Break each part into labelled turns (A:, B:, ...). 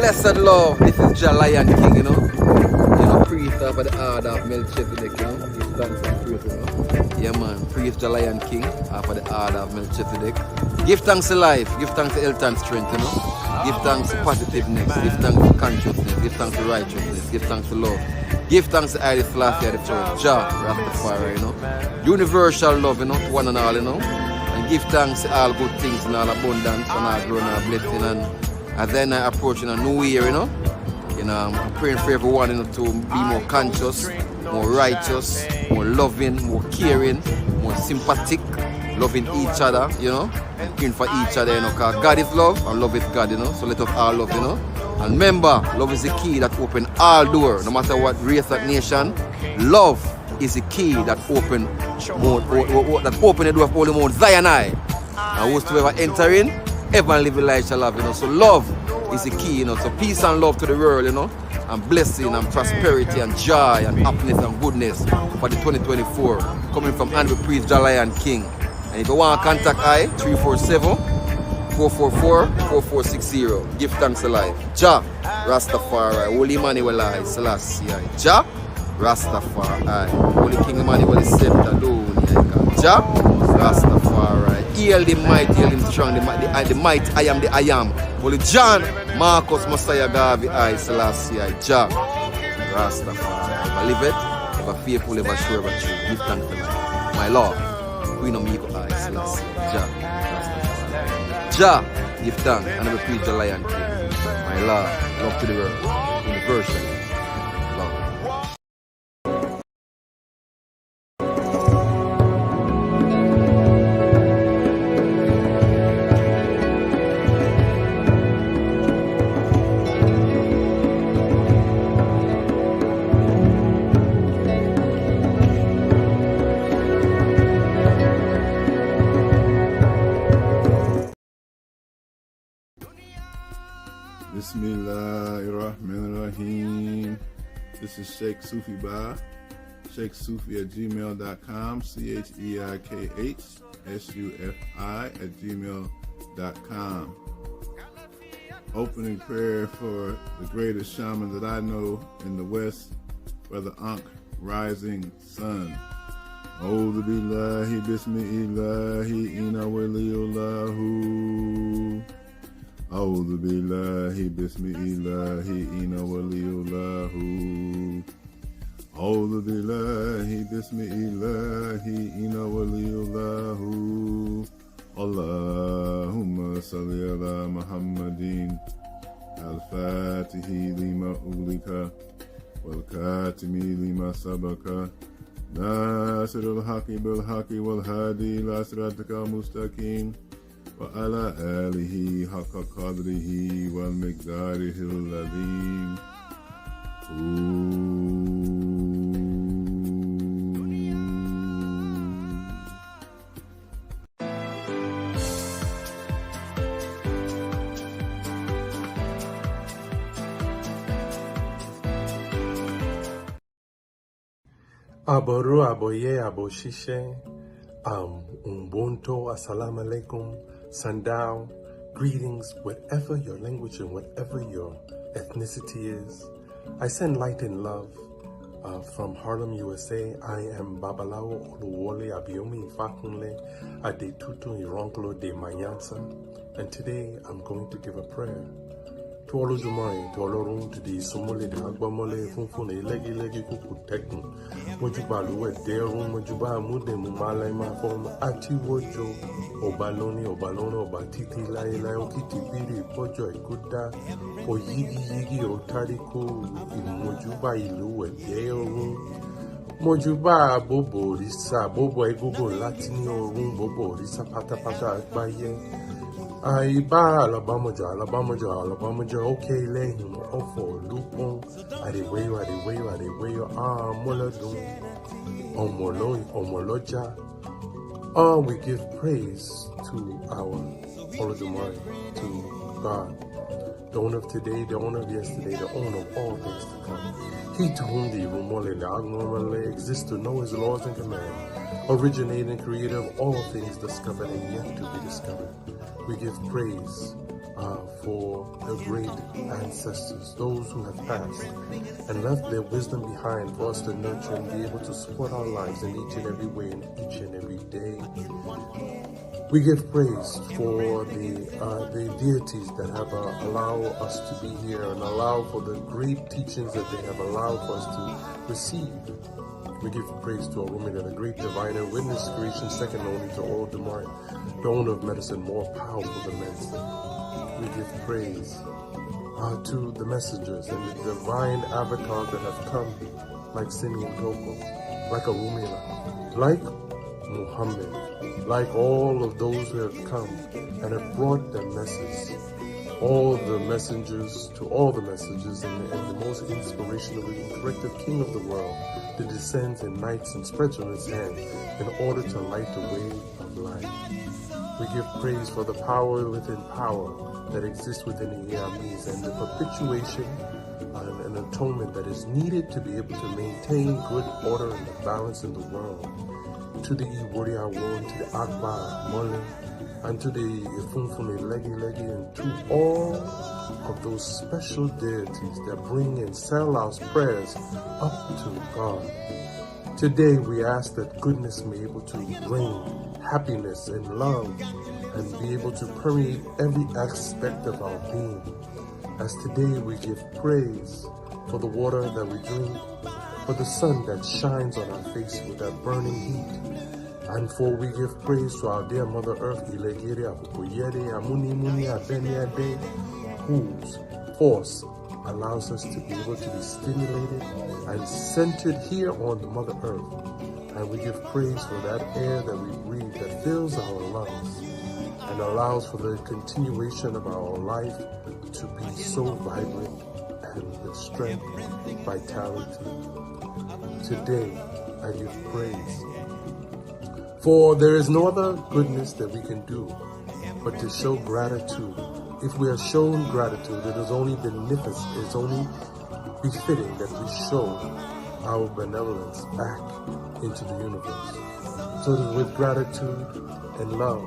A: Blessed love, this is Jah Lion King, you know. You know, priest of the order of Melchizedek, you know. Give thanks and praise, you know. Yeah, man. Priest Jah Lion King of the order of Melchizedek. Give thanks to life, give thanks to health and strength, you know. Give thanks to positiveness, give thanks to consciousness, give thanks to righteousness, give thanks to love. Give thanks to Haile Selassie the first, Jah, Rastafari, you know. Universal love, you know, to one and all, you know. And give thanks to all good things and all abundance and all growing and blessing. And then I approach in a new year, you know. I'm praying for everyone, you know, to be more conscious, more righteous, more loving, more caring, more sympathetic, loving each other, you know, and praying for each other, you know, because God is love and love is God, you know. So let us all love, you know. And remember, love is the key that opens all doors, no matter what race or nation. Love is the key that opens the door of all the Mount Zion. And whosoever enter in, ever live a life shall have, you know. So love is the key, you know. So peace and love to the world, you know. And blessing and prosperity and joy and happiness and goodness for the 2024. Coming from Honorable Priest Jah Lion King. And if you want to contact I, 347-444-4460. Give thanks to life. Jah Rastafari. Holy Emmanuel I Selassie. Jah Rastafari. Holy King Emmanuel is set alone. Jah Rastafari. Hail the might, hail him strong, the might, I am the I am. Holy John Marcus Messiah Gavi I Selassie. Jah Rastafari. Ever live it, ever faithful, ever sure, ever true. Give thanks to life. My Lord. Queen of Miko I Selassie. Jah Rastafari. Jah, give thanks. And I will preach the Lion King. My Lord, love to the world. Universal. Love.
B: Bismillahirrahmanirrahim. This is Sheikh Sufi Ba. SheikhSufi@gmail.com. CHEIKHSUFI@gmail.com. Opening prayer for the greatest shaman that I know in the West, Brother Ankh, Rising Sun. A'udhu billahi bismillahi inna waliyullahu. A'udhu billahi bismillahi inna waliyullahu. A'udhu billahi bismillahi inna waliyullahu. Allahumma salli ala Muhammadin al-Fatihi lima ulika wal-Katimi lima sabaka Nasir al-Haqi bil-Haqi wal-Hadi ila siratika mustaqim wa ala alihi haqqa qadrihi wal miqdarihi al-azim.
C: Aboru, aboye, aboshishe, umbunto, assalamu alaikum, sandao, greetings, whatever your language and whatever your ethnicity is. I send light and love from Harlem, USA. I am Babalawo Oluwole Abiomi Ifakunle Adetutu Ironklo de Mayansa. And today I'm going to give a prayer. To all Olodumare, to Olorun, to the Somole, the Agbamole, Funfune, Legi Kuku Tekun, Mojuba Luwe, Derun, Mojuba Mude, Mumala, Mafom, Ati Wojo, Obaloni, Obatiti, Lai, Okiti, Biri, Pojo, Ikuda, Oyigi, Otariko, Mojuba Iluwe, Derun, Mojuba Bobo, Risa, Bobo, Egogo, Latini, Orun, Bobo, Risa, Pata, Baye. Aiba Alabama, okay, lane, offer, lupon, adewayo, moladun, omoloja. We give praise to our Olodumare, to God, the owner of today, the owner of yesterday, the owner of all things to come. He to whom the Rumole and the Agnomale exists to know his laws and commands, originating creator of all things discovered and yet to be discovered. We give praise for the great ancestors, those who have passed and left their wisdom behind for us to nurture and be able to support our lives in each and every way, in each and every day. We give praise for the deities that have allowed us to be here and allow for the great teachings that they have allowed for us to receive. We give praise to our women and a great diviner, witness creation, second only to all divine, the owner of medicine, more powerful than medicine. We give praise to the messengers and the divine avatars that have come, like Simeon Coco, like Arumila, like Muhammad, like all of those who have come and have brought their message. All the messengers to all the messages and the most inspirationally corrective king of the world that descends in nights and spreads on his hand in order to light the way of life. We give praise for the power within power that exists within the Yamis and the perpetuation and atonement that is needed to be able to maintain good order and balance in the world. To the Iwori Awon, to the Akbar Mole, and to the Ifunfumi Legi, and to all of those special deities that bring and sell our prayers up to God. Today we ask that goodness may be able to bring happiness and love and be able to permeate every aspect of our being. As today we give praise for the water that we drink, for the sun that shines on our face with that burning heat, and for we give praise to our dear Mother Earth, whose force allows us to be able to be stimulated and centered here on the Mother Earth. And we give praise for that air that we breathe that fills our lungs and allows for the continuation of our life to be so vibrant and with strength, vitality. Today, I give praise. For there is no other goodness that we can do but to show gratitude. If we are shown gratitude, it is only beneficent, it is only befitting that we show our benevolence back into the universe. So that with gratitude and love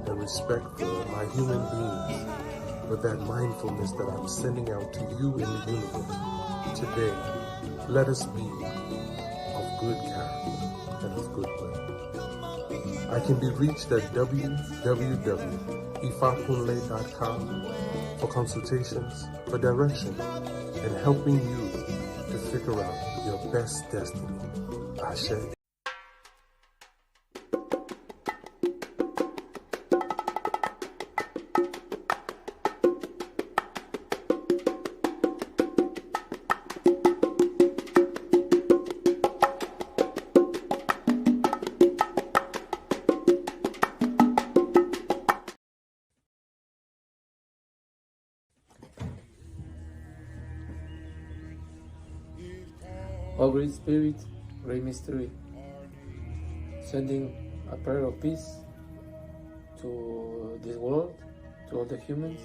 C: and respect for my human beings, with that mindfulness that I'm sending out to you in the universe, today, let us be of good character and of good will. I can be reached at www.ifakunle.com for consultations, for direction, and helping you to figure out your best destiny. Ashe.
D: O Great Spirit, Great Mystery, sending a prayer of peace to this world, to all the humans,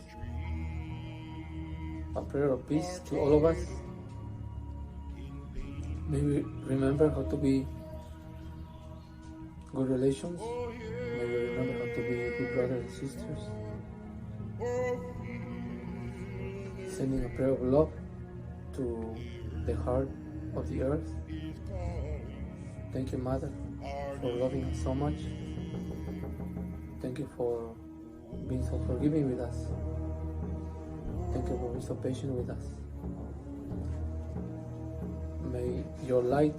D: a prayer of peace to all of us. May we remember how to be good relations, may we remember how to be good brothers and sisters, sending a prayer of love to the heart of the earth. Thank you, Mother, for loving us so much. Thank you for being so forgiving with us. Thank you for being so patient with us. May your light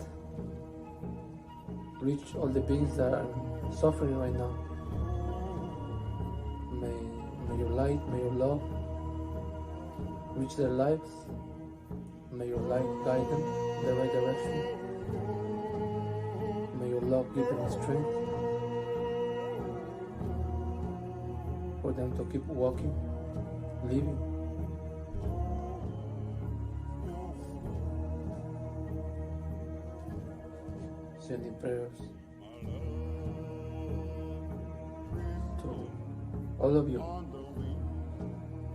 D: reach all the beings that are suffering right now. May your light, may your love reach their lives. May your light guide them in the right direction. May your love give them strength for them to keep walking, living. Sending prayers to all of you,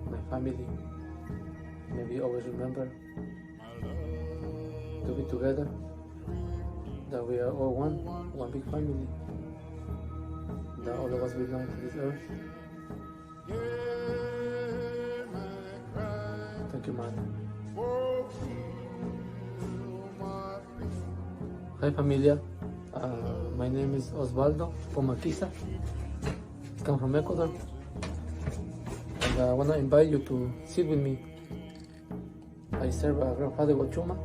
D: my family. May we always remember to be together, that we are all one big family, that all of us belong to this earth. Thank you, Mother. Hi, familia. My name is Osvaldo Pomaquiza. I come from Ecuador. And I want to invite you to sit with me. I serve Grandfather Wachuma.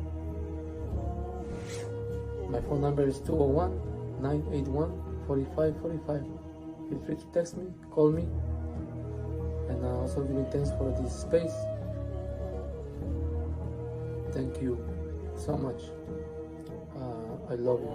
D: My phone number is 201-981-4545. Feel free to text me, call me, and also giving thanks for this space. Thank you so much. I love you.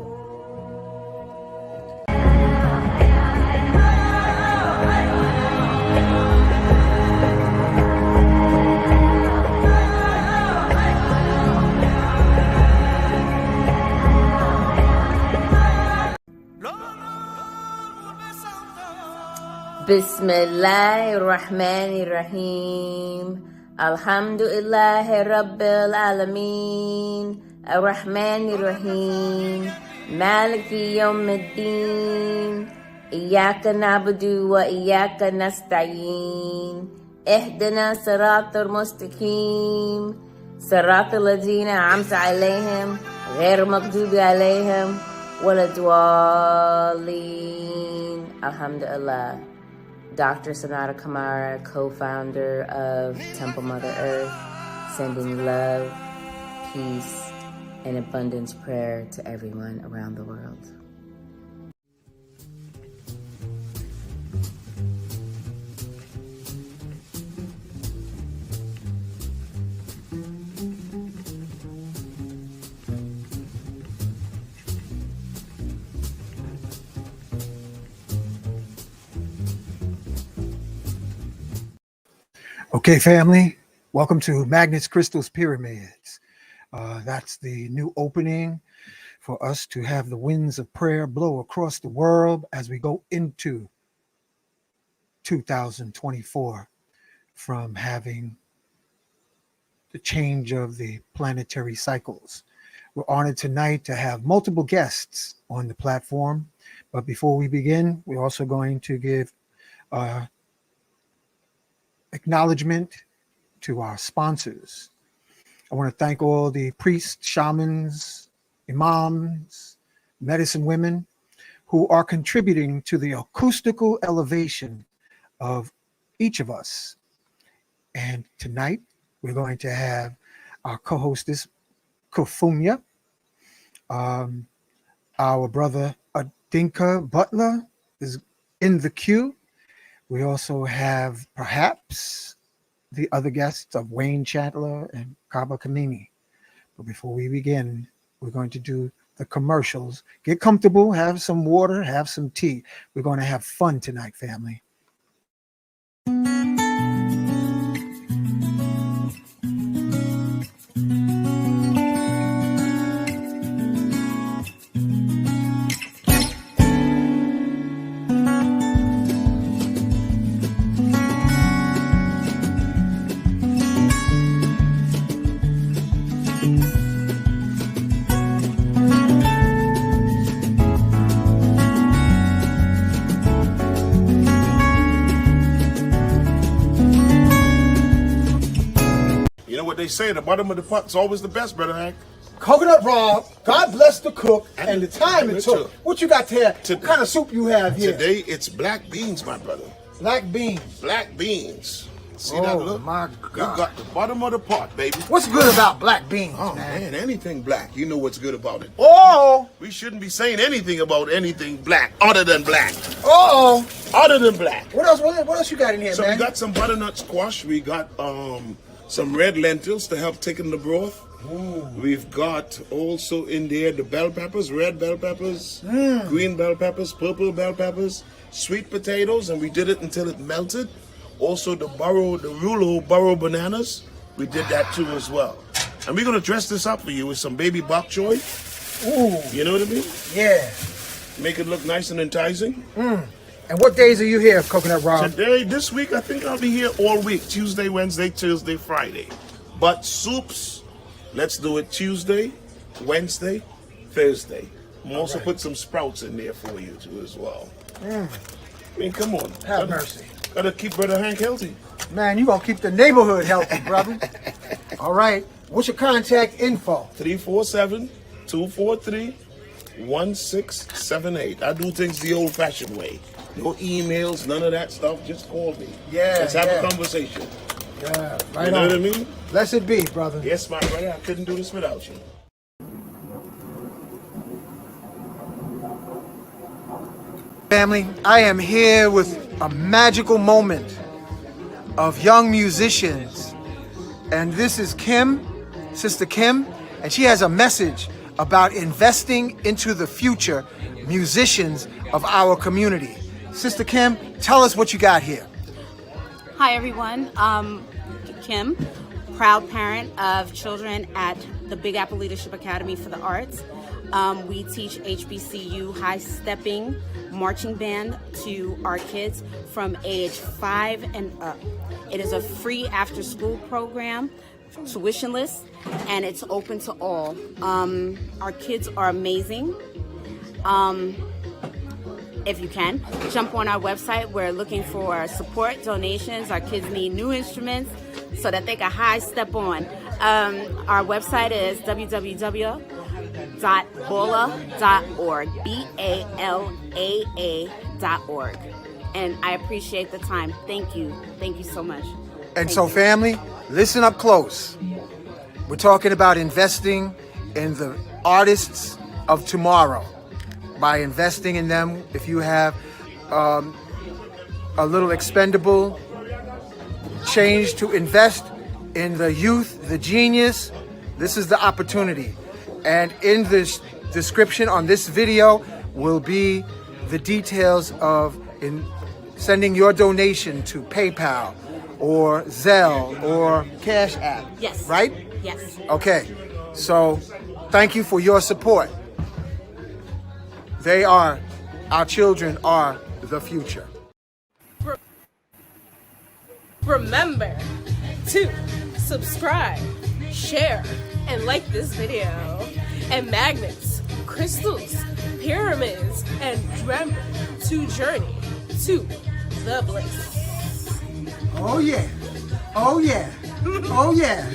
E: Bismillahirrahmanirrahim. Alhamdulillahi Rabbil Alameen. Ar-Rahmanir-Rahim. Maliki Yawmiddin. Iyaka na'budu wa iyaka nasta'een. Ihdina siratal mustaqim. Siratal ladina amsa alayhim. Ghair maghdubi alayhim. Waladwalleen. Alhamdulillah. Dr. Sonata Kamara, co-founder of Temple Mother Earth, sending love, peace, and abundance prayer to everyone around the world.
F: Okay, family, welcome to Magnets, Crystals, Pyramids. That's the new opening for us to have the winds of prayer blow across the world as we go into 2024 from having the change of the planetary cycles. We're honored tonight to have multiple guests on the platform. But before we begin, we're also going to give acknowledgement to our sponsors. I want to thank all the priests, shamans, imams, medicine women who are contributing to the acoustical elevation of each of us. And tonight we're going to have our co-hostess, Kufunya, our brother Adinka Butler is in the queue. We also have perhaps the other guests of Wayne Chandler and Kaba Kamene. But before we begin, we're going to do the commercials. Get comfortable, have some water, have some tea. We're going to have fun tonight, family.
G: They say the bottom of the pot's always the best, brother Hank.
H: Coconut raw, God bless the cook, and the time it took. What you got here? What kind of soup you have here?
G: Today it's black beans, my brother.
H: Black beans.
G: Black beans. See that look?
H: My God.
G: You got the bottom of the pot, baby.
H: What's good about black beans,
G: Oh man, anything black. You know what's good about it.
H: Oh.
G: We shouldn't be saying anything about anything black other than black.
H: Oh.
G: Other than black.
H: What else you got in here,
G: So
H: man?
G: we got some butternut squash. We got some red lentils to help thicken the broth. Ooh. We've got also in there the bell peppers, red bell peppers, green bell peppers, purple bell peppers, sweet potatoes, and we did it until it melted. Also the Rulo burro bananas, we did that too as well. And we're gonna dress this up for you with some baby bok choy.
H: Ooh.
G: You know what I mean?
H: Yeah.
G: Make it look nice and enticing.
H: And what days are you here, Coconut Rob?
G: Today, this week, I think I'll be here all week. Tuesday, Wednesday, Thursday, Friday. But soups, let's do it Tuesday, Wednesday, Thursday. I'm also put some sprouts in there for you too as well. I mean, come on.
H: Have mercy.
G: Gotta keep Brother Hank healthy.
H: Man, you gonna keep the neighborhood healthy, brother. All right. What's your contact info?
G: 347-243-1678. I do things the old-fashioned way. No emails, none of that stuff. Just call me.
H: Yeah,
G: let's have
H: yeah.
G: a conversation.
H: Yeah, right
G: You know
H: on.
G: what I mean?
H: Blessed be, brother.
G: Yes, my brother. I couldn't do this without you.
H: Family, I am here with a magical moment of young musicians. And this is Kim, Sister Kim, and she has a message about investing into the future musicians of our community. Sister Kim, tell us what you got here.
I: Hi everyone, Kim, proud parent of children at the Big Apple Leadership Academy for the Arts. We teach HBCU high-stepping marching band to our kids from age 5 and up. It is a free after-school program, tuitionless, and it's open to all. Our kids are amazing. If you can, jump on our website. We're looking for support, donations. Our kids need new instruments so that they can high step on. Our website is www.bola.org, BALAA.org. And I appreciate the time. Thank you. Thank you so much.
H: And so, family, listen up close. We're talking about investing in the artists of tomorrow. By investing in them, if you have a little expendable change to invest in the youth, the genius, this is the opportunity. And in this description on this video will be the details of sending your donation to PayPal or Zelle or Cash App.
I: Yes.
H: Right?
I: Yes.
H: Okay. So thank you for your support. Our children are the future.
J: Remember to subscribe, share, and like this video. And magnets, crystals, pyramids, and remember to journey to the bliss.
H: Oh yeah. Oh yeah. Oh yeah.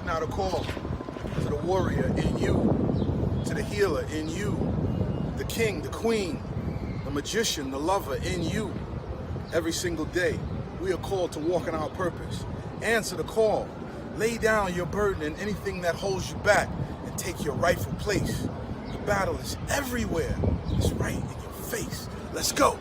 K: Out a call to the warrior in you, to the healer in you, the king, the queen, the magician, the lover in you. Every single day, we are called to walk in our purpose. Answer the call. Lay down your burden and anything that holds you back and take your rightful place. The battle is everywhere. It's right in your face. Let's go.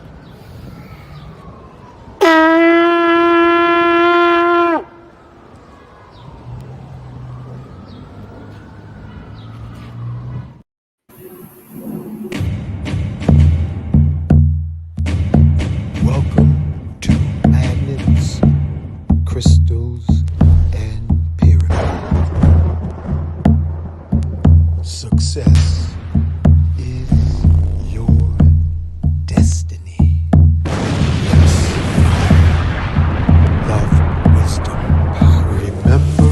L: Crystals and pyramids. Success is your destiny. Love, wisdom, power. Remember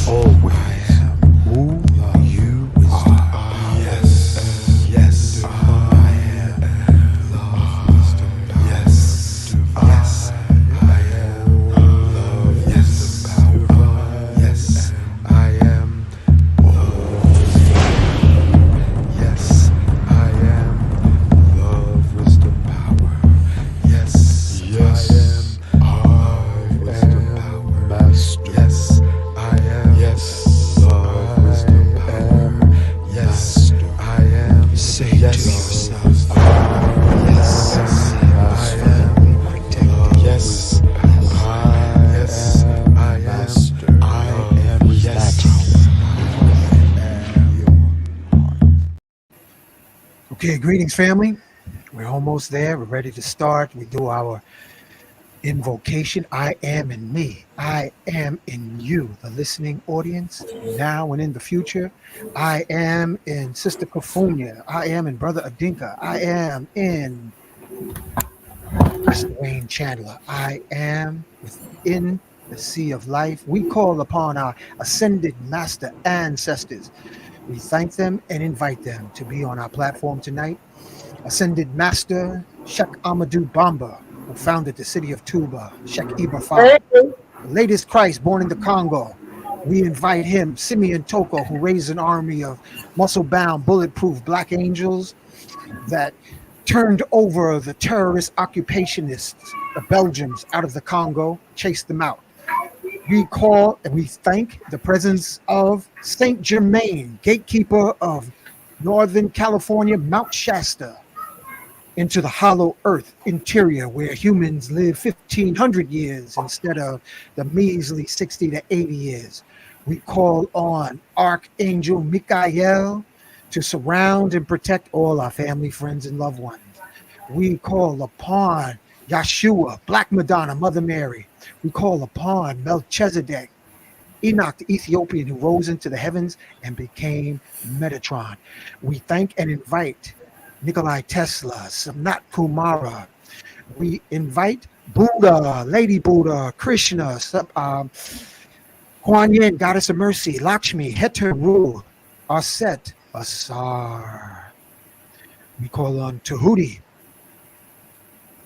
L: always who you are. Yes, yes, I am. Love, wisdom, power. Yes, yes.
F: Okay, greetings, family. We're almost there. We're ready to start. We do our Invocation, I am in me. I am in you, the listening audience, now and in the future. I am in Sister Kofunya. I am in Brother Adinka. I am in Mr. Wayne Chandler. I am within the sea of life. We call upon our ascended master ancestors. We thank them and invite them to be on our platform tonight. Ascended Master Sheikh Amadou Bamba, who founded the city of Tuba, Sheikh Ibrahim, the latest Christ born in the Congo. We invite him, Simeon Toko, who raised an army of muscle-bound, bulletproof black angels that turned over the terrorist occupationists, the Belgians, out of the Congo, chased them out. We call and we thank the presence of Saint Germain, gatekeeper of Northern California, Mount Shasta, into the hollow earth interior where humans live 1,500 years instead of the measly 60 to 80 years. We call on Archangel Michael to surround and protect all our family, friends, and loved ones. We call upon Yeshua, Black Madonna, Mother Mary. We call upon Melchizedek, Enoch the Ethiopian, who rose into the heavens and became Metatron. We thank and invite Nikolai Tesla, Samnat Kumara. We invite Buddha, Lady Buddha, Krishna, Kuan Yin, Goddess of Mercy, Lakshmi, Heteru, Aset, Asar. We call on Tahuti,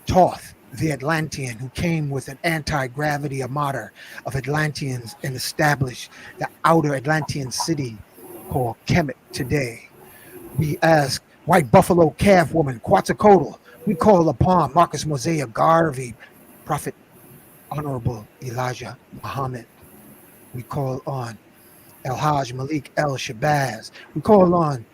F: Thoth, the Atlantean, who came with an anti-gravity armada of Atlanteans and established the outer Atlantean city called Kemet today. We ask White Buffalo Calf Woman, Quetzalcoatl. We call upon Marcus Mosiah Garvey, Prophet Honorable Elijah Muhammad. We call on El Hajj Malik El Shabazz. We call on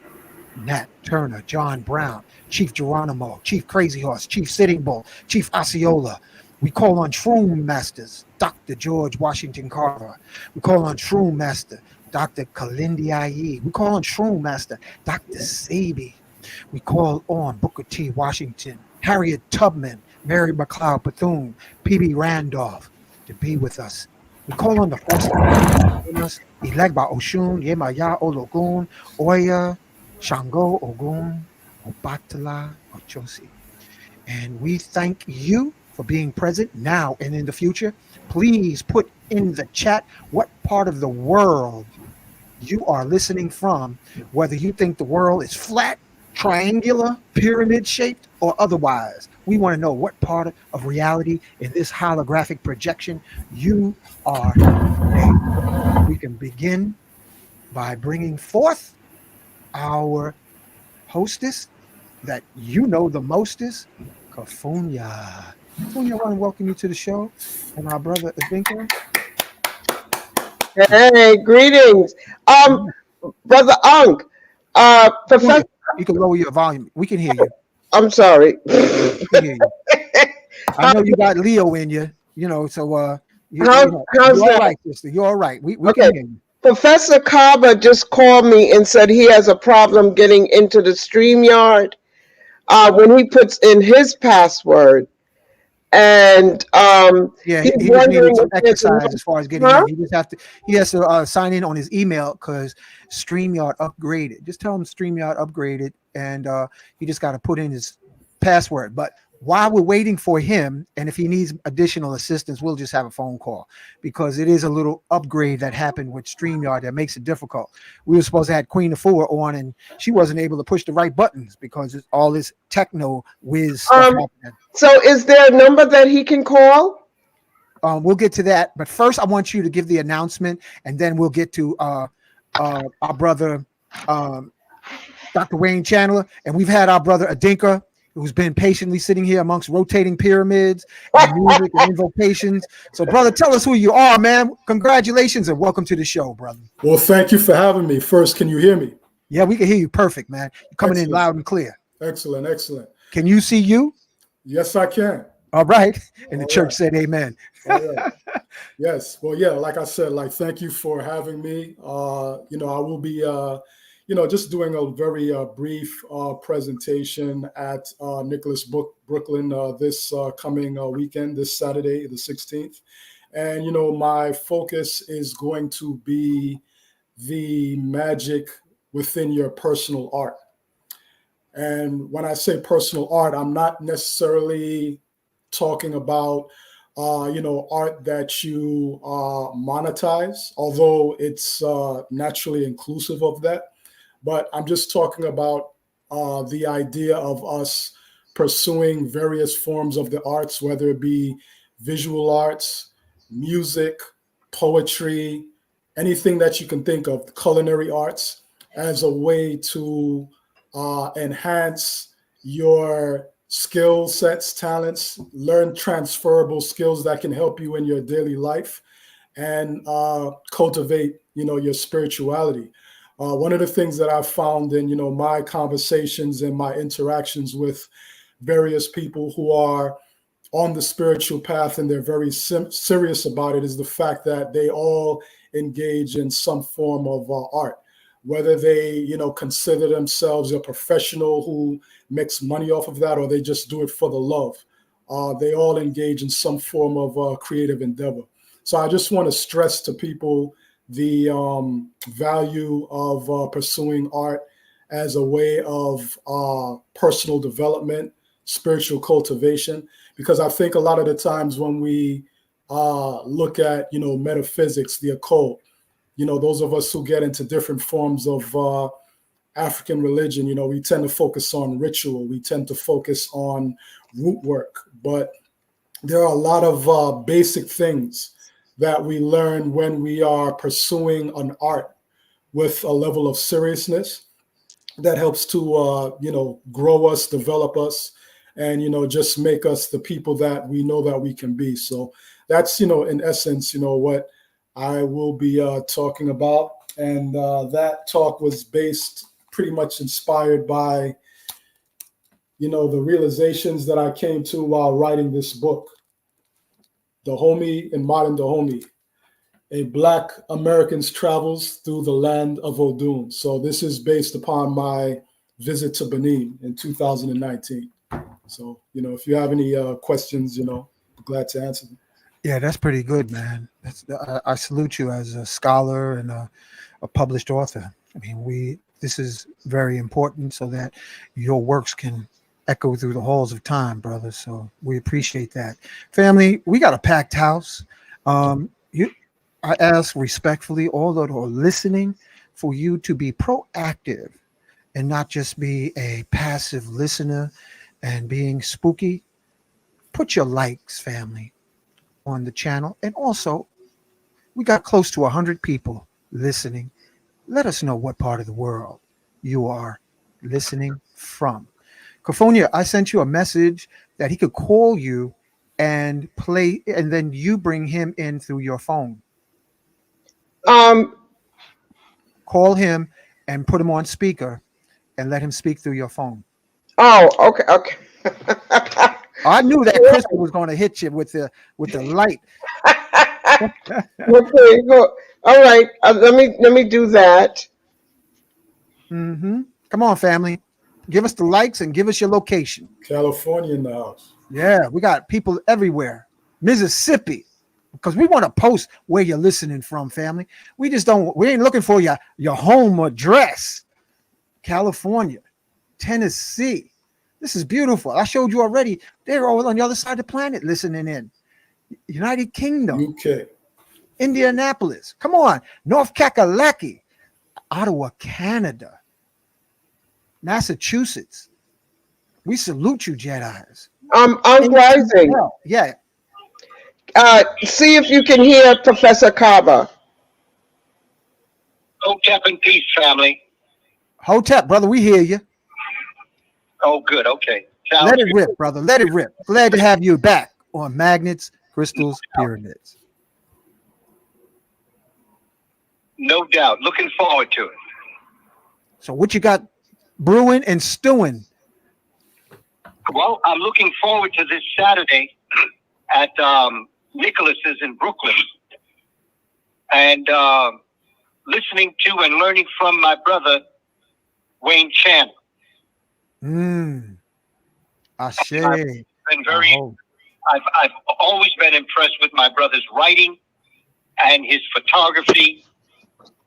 F: Nat Turner, John Brown, Chief Geronimo, Chief Crazy Horse, Chief Sitting Bull, Chief Osceola. We call on Shroom Masters, Dr. George Washington Carver. We call on Shroom Master, Dr. Kalindi Aye. We call on Shroom Master, Dr. Sabi. We call on Booker T. Washington, Harriet Tubman, Mary McLeod Bethune, P.B. Randolph to be with us. We call on the forces of us, Elegba Oshun, Yemaya Ologun, Oya, Shango Ogun, Obatala Ochosi. And we thank you for being present now and in the future. Please put in the chat what part of the world you are listening from, whether you think the world is flat, triangular, pyramid shaped, or otherwise. We want to know what part of reality in this holographic projection you are in. We can begin by bringing forth our hostess that you know the mostest, Kofunya. Kofunya, I want to welcome you to the show, and our brother Adinka.
M: Hey, greetings. Brother Unk, Professor.
F: You can lower your volume. We can hear you.
M: I'm sorry.
F: We can hear you. I know you got Leo in you, so you're
M: how's
F: all
M: that?
F: right, sister. You're all right. We
M: Okay.
F: can hear you.
M: Professor Kaba just called me and said he has a problem getting into the StreamYard when he puts in his password. And
F: Yeah,
M: he's
F: he just
M: wondering
F: needed some
M: if there's
F: exercise as far as getting
M: Huh?
F: in. He has to sign in on his email because StreamYard upgraded. Just tell him StreamYard upgraded, and he just got to put in his password. But while we're waiting for him, and if he needs additional assistance, we'll just have a phone call because it is a little upgrade that happened with StreamYard that makes it difficult. We were supposed to have Queen Afua on, and she wasn't able to push the right buttons because it's all this techno whiz stuff happening.
M: So is there a number that he can call?
F: We'll get to that, but first I want you to give the announcement, and then we'll get to our brother Dr. Wayne Chandler, and we've had our brother Adinka, who's been patiently sitting here amongst rotating pyramids and music and invocations. So, brother, tell us who you are, man. Congratulations and welcome to the show, brother.
N: Well, thank you for having me. First, can you hear me?
F: Yeah, we can hear you perfect, man. You're coming in loud and clear.
N: Excellent, excellent.
F: Can you see you?
N: Yes, I can.
F: All right. And the church said amen.
N: All right. Yes. Well, yeah, like I said, thank you for having me. I will be just doing a very brief presentation at Nicholas Brooklyn this coming weekend, this Saturday, the 16th. And, my focus is going to be the magic within your personal art. And when I say personal art, I'm not necessarily talking about, art that you monetize, although it's naturally inclusive of that. But I'm just talking about the idea of us pursuing various forms of the arts, whether it be visual arts, music, poetry, anything that you can think of, culinary arts, as a way to enhance your skill sets, talents, learn transferable skills that can help you in your daily life, and cultivate, your spirituality. One of the things that I've found in, my conversations and my interactions with various people who are on the spiritual path and they're very serious about it is the fact that they all engage in some form of art, whether they, consider themselves a professional who makes money off of that, or they just do it for the love. They all engage in some form of creative endeavor. So I just want to stress to people the value of pursuing art as a way of personal development, spiritual cultivation, because I think a lot of the times when we look at, metaphysics, the occult, those of us who get into different forms of African religion, we tend to focus on ritual. We tend to focus on root work. But there are a lot of basic things that we learn when we are pursuing an art with a level of seriousness that helps to, grow us, develop us, and, just make us the people that we know that we can be. So that's, in essence, what I will be talking about. And that talk was based, pretty much inspired by, the realizations that I came to while writing this book, Dahomey and Modern Dahomey, a Black American's travels through the land of Odun. So this is based upon my visit to Benin in 2019. So, if you have any questions, I'm glad to answer them.
F: Yeah, that's pretty good, man. I salute you as a scholar and a published author. I mean, this is very important so that your works can echo through the halls of time, brother. So we appreciate that. Family, we got a packed house. I ask respectfully, all that are listening, for you to be proactive and not just be a passive listener and being spooky. Put your likes, family, on the channel. And also, we got close to 100 people listening. Let us know what part of the world you are listening from. Kofonia, I sent you a message that he could call you and play, and then you bring him in through your phone. Call him and put him on speaker and let him speak through your phone.
M: Oh, okay.
F: I knew that Crystal was going to hit you with the light.
M: Okay, all right. Let me do that.
F: Mm-hmm. Come on, family. Give us the likes and give us your location.
N: California in the house.
F: Yeah, we got people everywhere. Mississippi, because we want to post where you're listening from, family. We ain't looking for your home address. California, Tennessee. This is beautiful. I showed you already. They're all on the other side of the planet listening in. United Kingdom.
N: UK.
F: Indianapolis. Come on. North Kakalaki. Ottawa, Canada. Massachusetts. We salute you, Jedis.
M: I'm rising.
F: Yeah.
M: See if you can hear Professor Kaba.
O: Hotep and peace, family.
F: Hotep, brother, we hear you.
O: Oh, good. Okay.
F: Let it rip, brother. Let it rip. Glad to have you back on Magnets, Crystals, Pyramids.
O: No doubt. Looking forward to it.
F: So what you got brewing and stewing?
O: Well, I'm looking forward to this Saturday at Nicholas's in Brooklyn and listening to and learning from my brother, Wayne Chandler.
F: Ashe.
O: I've always been impressed with my brother's writing and his photography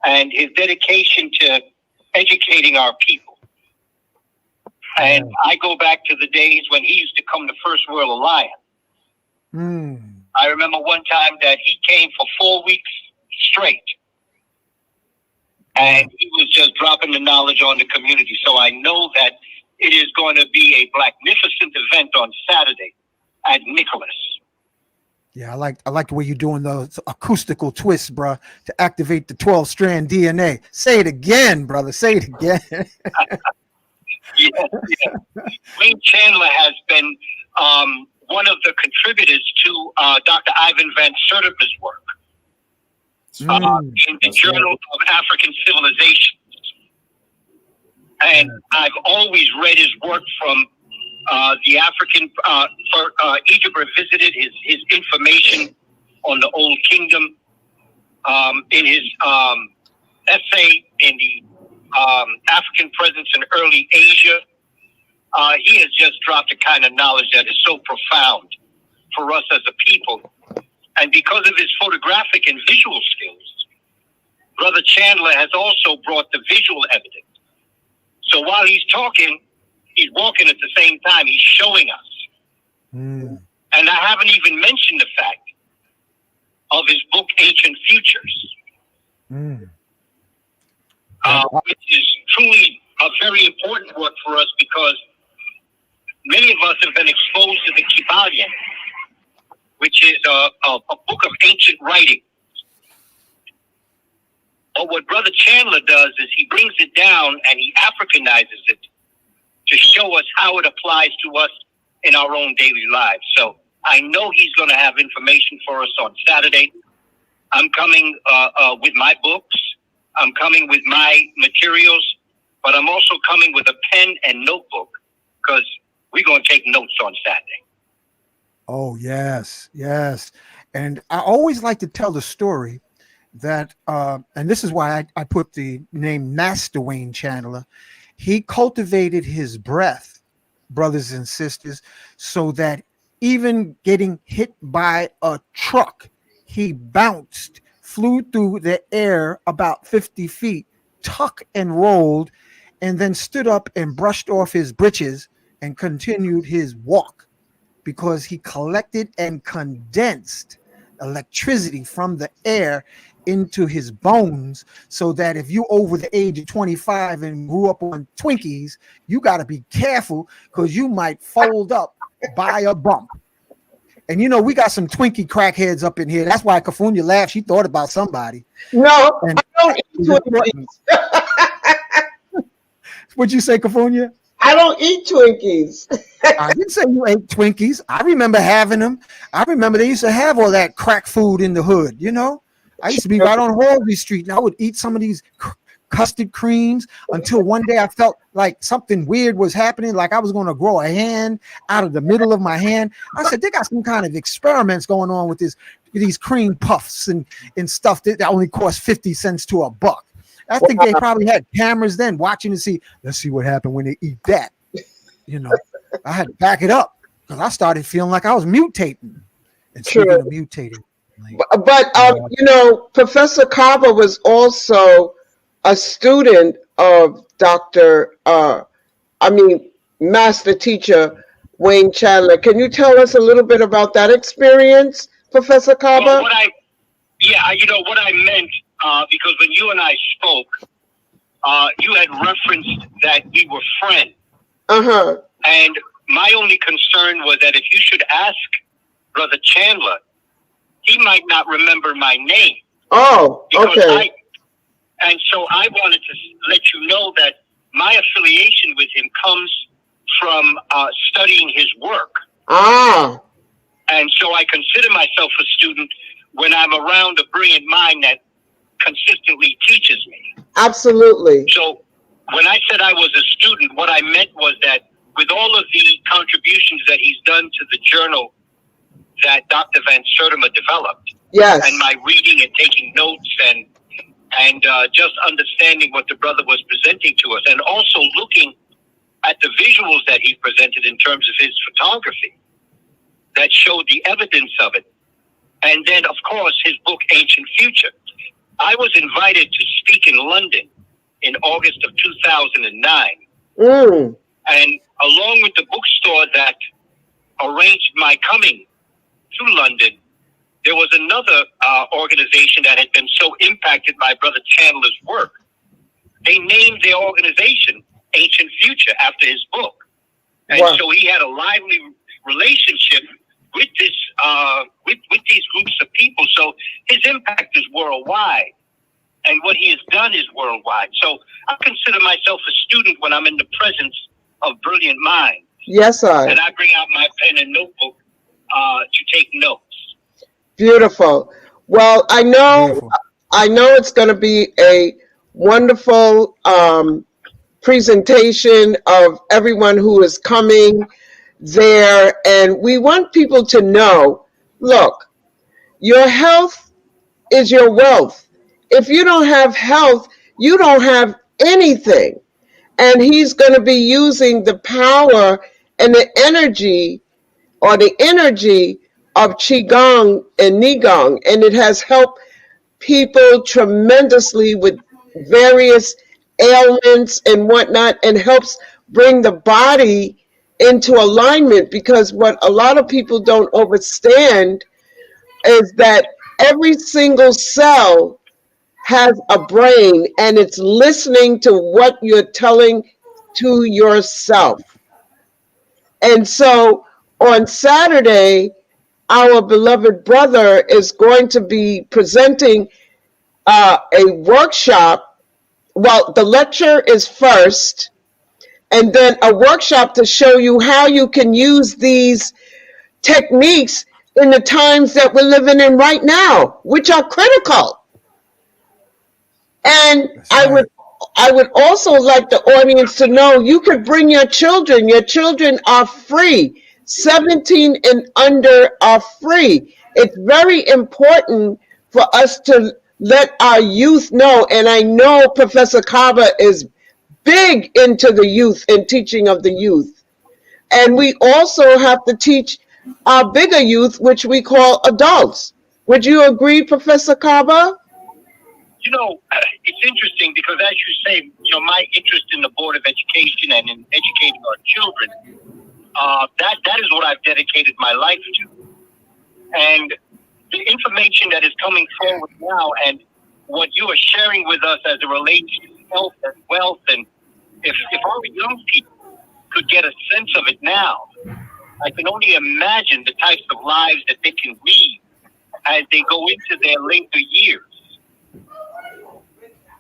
O: and his dedication to educating our people. And I go back to the days when he used to come to First World Alliance. I remember one time that he came for 4 weeks straight. And he was just dropping the knowledge on the community. So I know that it is going to be a magnificent event on Saturday at Nicholas.
F: Yeah, I like the way you're doing those acoustical twists, bro, to activate the 12-strand DNA. Say it again, brother. Say it again.
O: Yeah. Wayne Chandler has been one of the contributors to Dr. Ivan Van Sertima's work in the Journal of African Civilizations. And I've always read his work from the African, Egypt Revisited, his information on the Old Kingdom, in his essay in the African presence in early Asia. He has just dropped a kind of knowledge that is so profound for us as a people. And because of his photographic and visual skills, Brother Chandler has also brought the visual evidence. So while he's talking, he's walking at the same time. He's showing us. And I haven't even mentioned the fact of his book, Ancient Futures, which is truly a very important work for us because many of us have been exposed to the Kybalion, which is a book of ancient writing. But what Brother Chandler does is he brings it down and he Africanizes it to show us how it applies to us in our own daily lives. So I know he's going to have information for us on Saturday. I'm coming with my books. I'm coming with my materials, but I'm also coming with a pen and notebook because we're going to take notes on Saturday.
F: Oh, yes, yes. And I always like to tell the story that, and this is why I put the name Master Wayne Chandler. He cultivated his breath, brothers and sisters, so that even getting hit by a truck, he bounced, flew through the air about 50 feet, tucked and rolled, and then stood up and brushed off his breeches and continued his walk because he collected and condensed electricity from the air into his bones, so that if you over the age of 25 and grew up on Twinkies, you got to be careful because you might fold up by a bump. And you know, we got some Twinkie crackheads up in here. That's why Kafunya laughed. She thought about somebody.
M: No,
F: and
M: I don't eat Twinkies.
F: What'd you say, Kafunya?
M: I don't eat Twinkies.
F: I didn't say you ate Twinkies. I remember having them. I remember they used to have all that crack food in the hood, you know? I used to be right on Halsey Street, and I would eat some of these custard creams until one day I felt like something weird was happening, like I was going to grow a hand out of the middle of my hand. I said, they got some kind of experiments going on with these cream puffs and stuff that only cost 50 cents to $1. I think they probably had cameras then watching to see, let's see what happened when they eat that. You know, I had to back it up because I started feeling like I was mutating. And speaking of mutating.
M: But you know, Professor Kaba was also a student of Master Teacher Wayne Chandler. Can you tell us a little bit about that experience, Professor Kaba?
O: Well, what I meant, because when you and I spoke, you had referenced that we were friends. And my only concern was that if you should ask Brother Chandler, he might not remember my name.
M: Oh, okay.
O: And so I wanted to let you know that my affiliation with him comes from studying his work. And so I consider myself a student when I'm around a brilliant mind that consistently teaches me.
M: Absolutely.
O: So when I said I was a student, what I meant was that with all of the contributions that he's done to the journal that Dr. Van Sertima developed,
M: yes,
O: and my reading and taking notes and and just understanding what the brother was presenting to us, and also looking at the visuals that he presented in terms of his photography that showed the evidence of it. And then, of course, his book, Ancient Future. I was invited to speak in London in August of 2009. And along with the bookstore that arranged my coming to London, there was another organization that had been so impacted by Brother Chandler's work. They named their organization Ancient Future after his book. And so he had a lively relationship with this with these groups of people. So his impact is worldwide, and what he has done is worldwide. So I consider myself a student when I'm in the presence of brilliant minds.
M: Yes, sir.
O: And I bring out my pen and notebook to take notes.
M: Beautiful. Well, I know it's going to be a wonderful presentation of everyone who is coming there, and we want people to know, look, your health is your wealth. If you don't have health, you don't have anything. And he's going to be using the power and the energy of Qigong and Nigong, and it has helped people tremendously with various ailments and whatnot, and helps bring the body into alignment, because what a lot of people don't understand is that every single cell has a brain, and it's listening to what you're telling to yourself. And so on Saturday, our beloved brother is going to be presenting a workshop. Well, the lecture is first, and then a workshop to show you how you can use these techniques in the times that we're living in right now, which are critical. And I would also like the audience to know you could bring your children. Your children are free. 17 and under are free. It's very important for us to let our youth know, and I know Professor Kaba is big into the youth and teaching of the youth. And we also have to teach our bigger youth, which we call adults. Would you agree, Professor Kaba?
O: You know, it's interesting because, as you say, my interest in the Board of Education and in educating our children, that is what I've dedicated my life to. And the information that is coming forward now, and what you are sharing with us as it relates to health and wealth, and if our young people could get a sense of it now, I can only imagine the types of lives that they can lead as they go into their later years.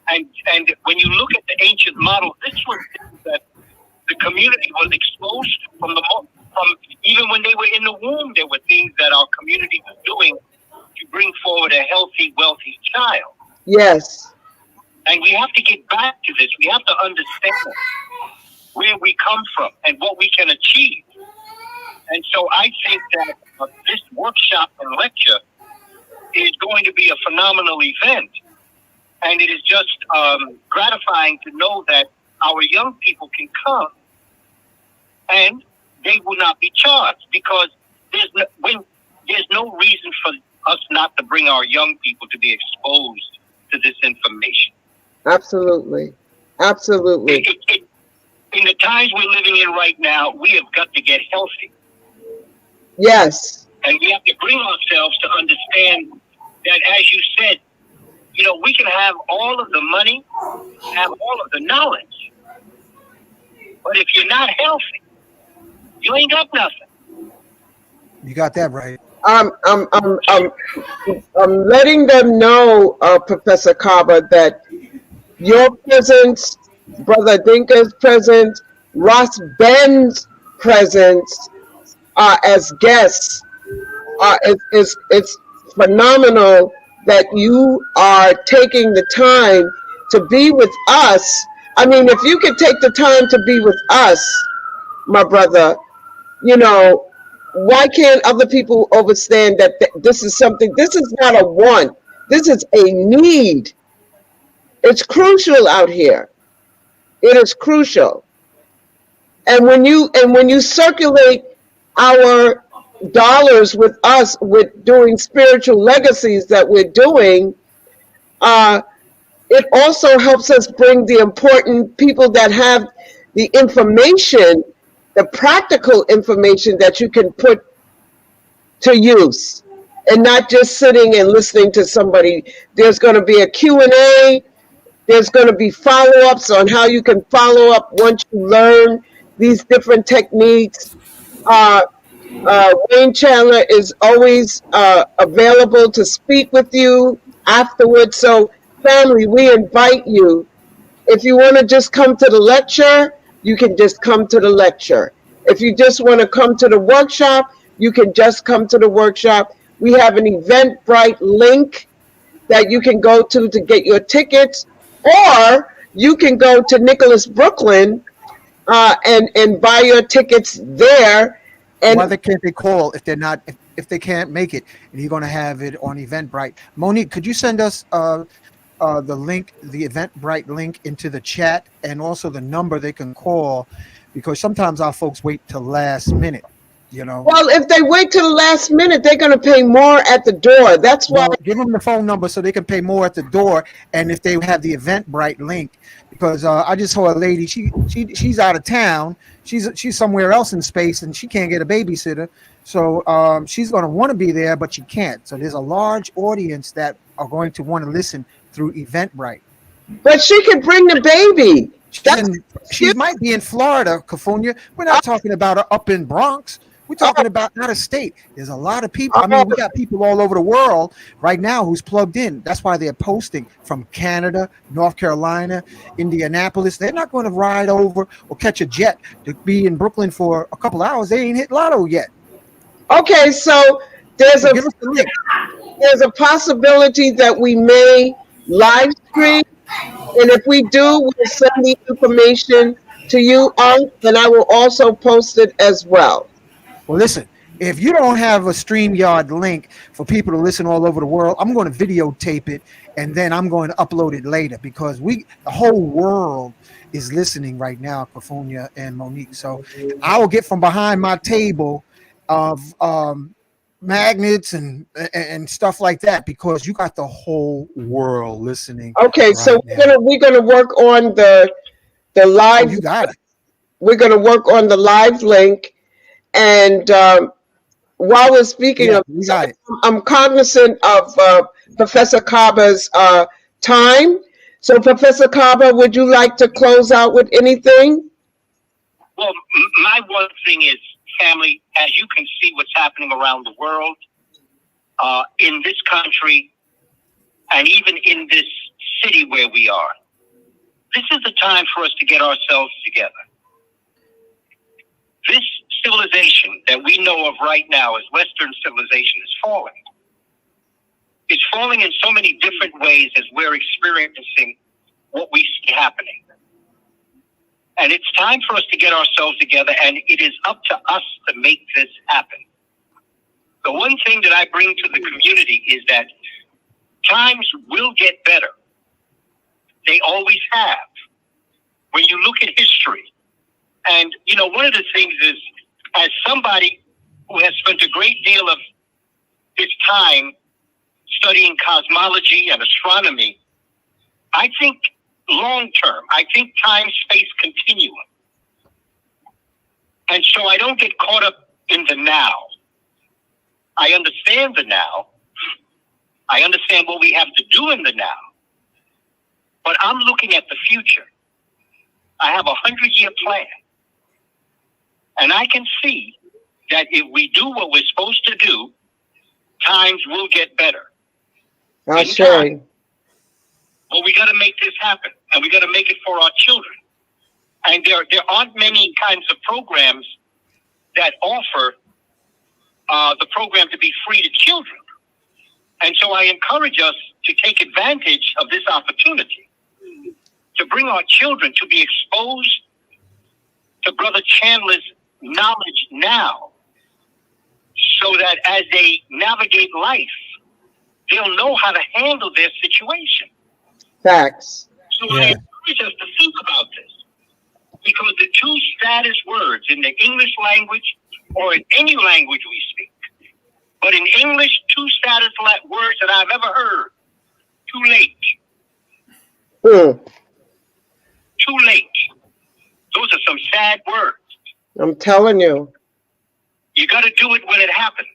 O: And when you look at the ancient model, this was things that the community was exposed to from even when they were in the womb. There were things that our community was doing to bring forward a healthy, wealthy child.
M: Yes.
O: And we have to get back to this. We have to understand where we come from and what we can achieve. And so I think that this workshop and lecture is going to be a phenomenal event. And it is just gratifying to know that our young people can come and they will not be charged, because there's no reason for us not to bring our young people to be exposed to this information.
M: Absolutely. Absolutely.
O: In the times we're living in right now, we have got to get healthy.
M: Yes.
O: And we have to bring ourselves to understand that, as you said, we can have all of the money, have all of the knowledge, but if you're not healthy, you ain't got nothing.
F: You got that right.
M: I'm letting them know, Professor Kaba, that your presence, Brother Dinka's presence, Ras Ben's presence as guests, it's phenomenal that you are taking the time to be with us. I mean, if you could take the time to be with us, my brother, why can't other people understand that this is something, this is not a want, this is a need. It's crucial out here. It is crucial. And when you circulate our dollars with us, with doing spiritual legacies that we're doing, it also helps us bring the important people that have the information, the practical information that you can put to use, and not just sitting and listening to somebody. There's going to be a Q&A. There's going to be follow-ups on how you can follow up once you learn these different techniques. Wayne Chandler is always available to speak with you afterwards. So, family, we invite you. If you want to just come to the lecture, you can just come to the lecture. If you just want to come to the workshop, you can just come to the workshop. We have an Eventbrite link that you can go to get your tickets, or you can go to Nicholas Brooklyn and buy your tickets there. And
F: why can't they call if they're not if they can't make it, and you're going to have it on Eventbrite? Monique, could you send us the link, the Eventbrite link, into the chat, and also the number they can call, because sometimes our folks wait till last minute, you know.
M: Well, if they wait till the last minute, they're going to pay more at the door. That's why.
F: Give them the phone number so they can pay more at the door, and if they have the Eventbrite link, because I just saw a lady. She's out of town. She's somewhere else in space, and she can't get a babysitter. So she's going to want to be there, but she can't. So there's a large audience that are going to want to listen through Eventbrite.
M: But she can bring the baby.
F: She might be in Florida, Kafunya. We're not talking about her up in Bronx. We're talking about out of state. There's a lot of people. I mean, we got people all over the world right now who's plugged in. That's why they're posting from Canada, North Carolina, Indianapolis. They're not going to ride over or catch a jet to be in Brooklyn for a couple hours. They ain't hit lotto yet.
M: Okay, so there's a possibility that we may live stream, and if we do, we'll send the information to you, and I will also post it as well.
F: Well, listen, if you don't have a StreamYard link for people to listen all over the world, I'm going to videotape it, and then I'm going to upload it later, because the whole world is listening right now, Kafunya and Monique. So I will get from behind my table of magnets and stuff like that, because you got the whole world listening.
M: Okay,
F: right
M: so
F: now.
M: we're gonna work on the live.
F: Oh, you got it.
M: We're gonna work on the live link, and while we're speaking of, I'm cognizant of Professor Kaba's time. So, Professor Kaba, would you like to close out with anything?
O: Well, my one thing is, family, as you can see what's happening around the world, in this country, and even in this city where we are, this is the time for us to get ourselves together. This civilization that we know of right now as Western civilization is falling. It's falling in so many different ways as we're experiencing what we see happening. And it's time for us to get ourselves together, and it is up to us to make this happen. The one thing that I bring to the community is that times will get better. They always have. When you look at history, and, you know, one of the things is, as somebody who has spent a great deal of his time studying cosmology and astronomy, I think long term, I think time-space continuum. And so I don't get caught up in the now. I understand the now. I understand what we have to do in the now. But I'm looking at the future. I have a 100-year plan. And I can see that if we do what we're supposed to do, times will get better.
M: Sure.
O: But we got to make this happen, and we got to make it for our children. And there aren't many kinds of programs that offer the program to be free to children. And so I encourage us to take advantage of this opportunity to bring our children to be exposed to Brother Chandler's knowledge now, so that as they navigate life, they'll know how to handle their situation.
M: Facts.
O: So I encourage us to think about this, because the two saddest words in the English language or in any language we speak, but in English, two saddest words that I've ever heard: too late. Too late. Those are some sad words.
M: I'm telling you.
O: You got to do it when it happens.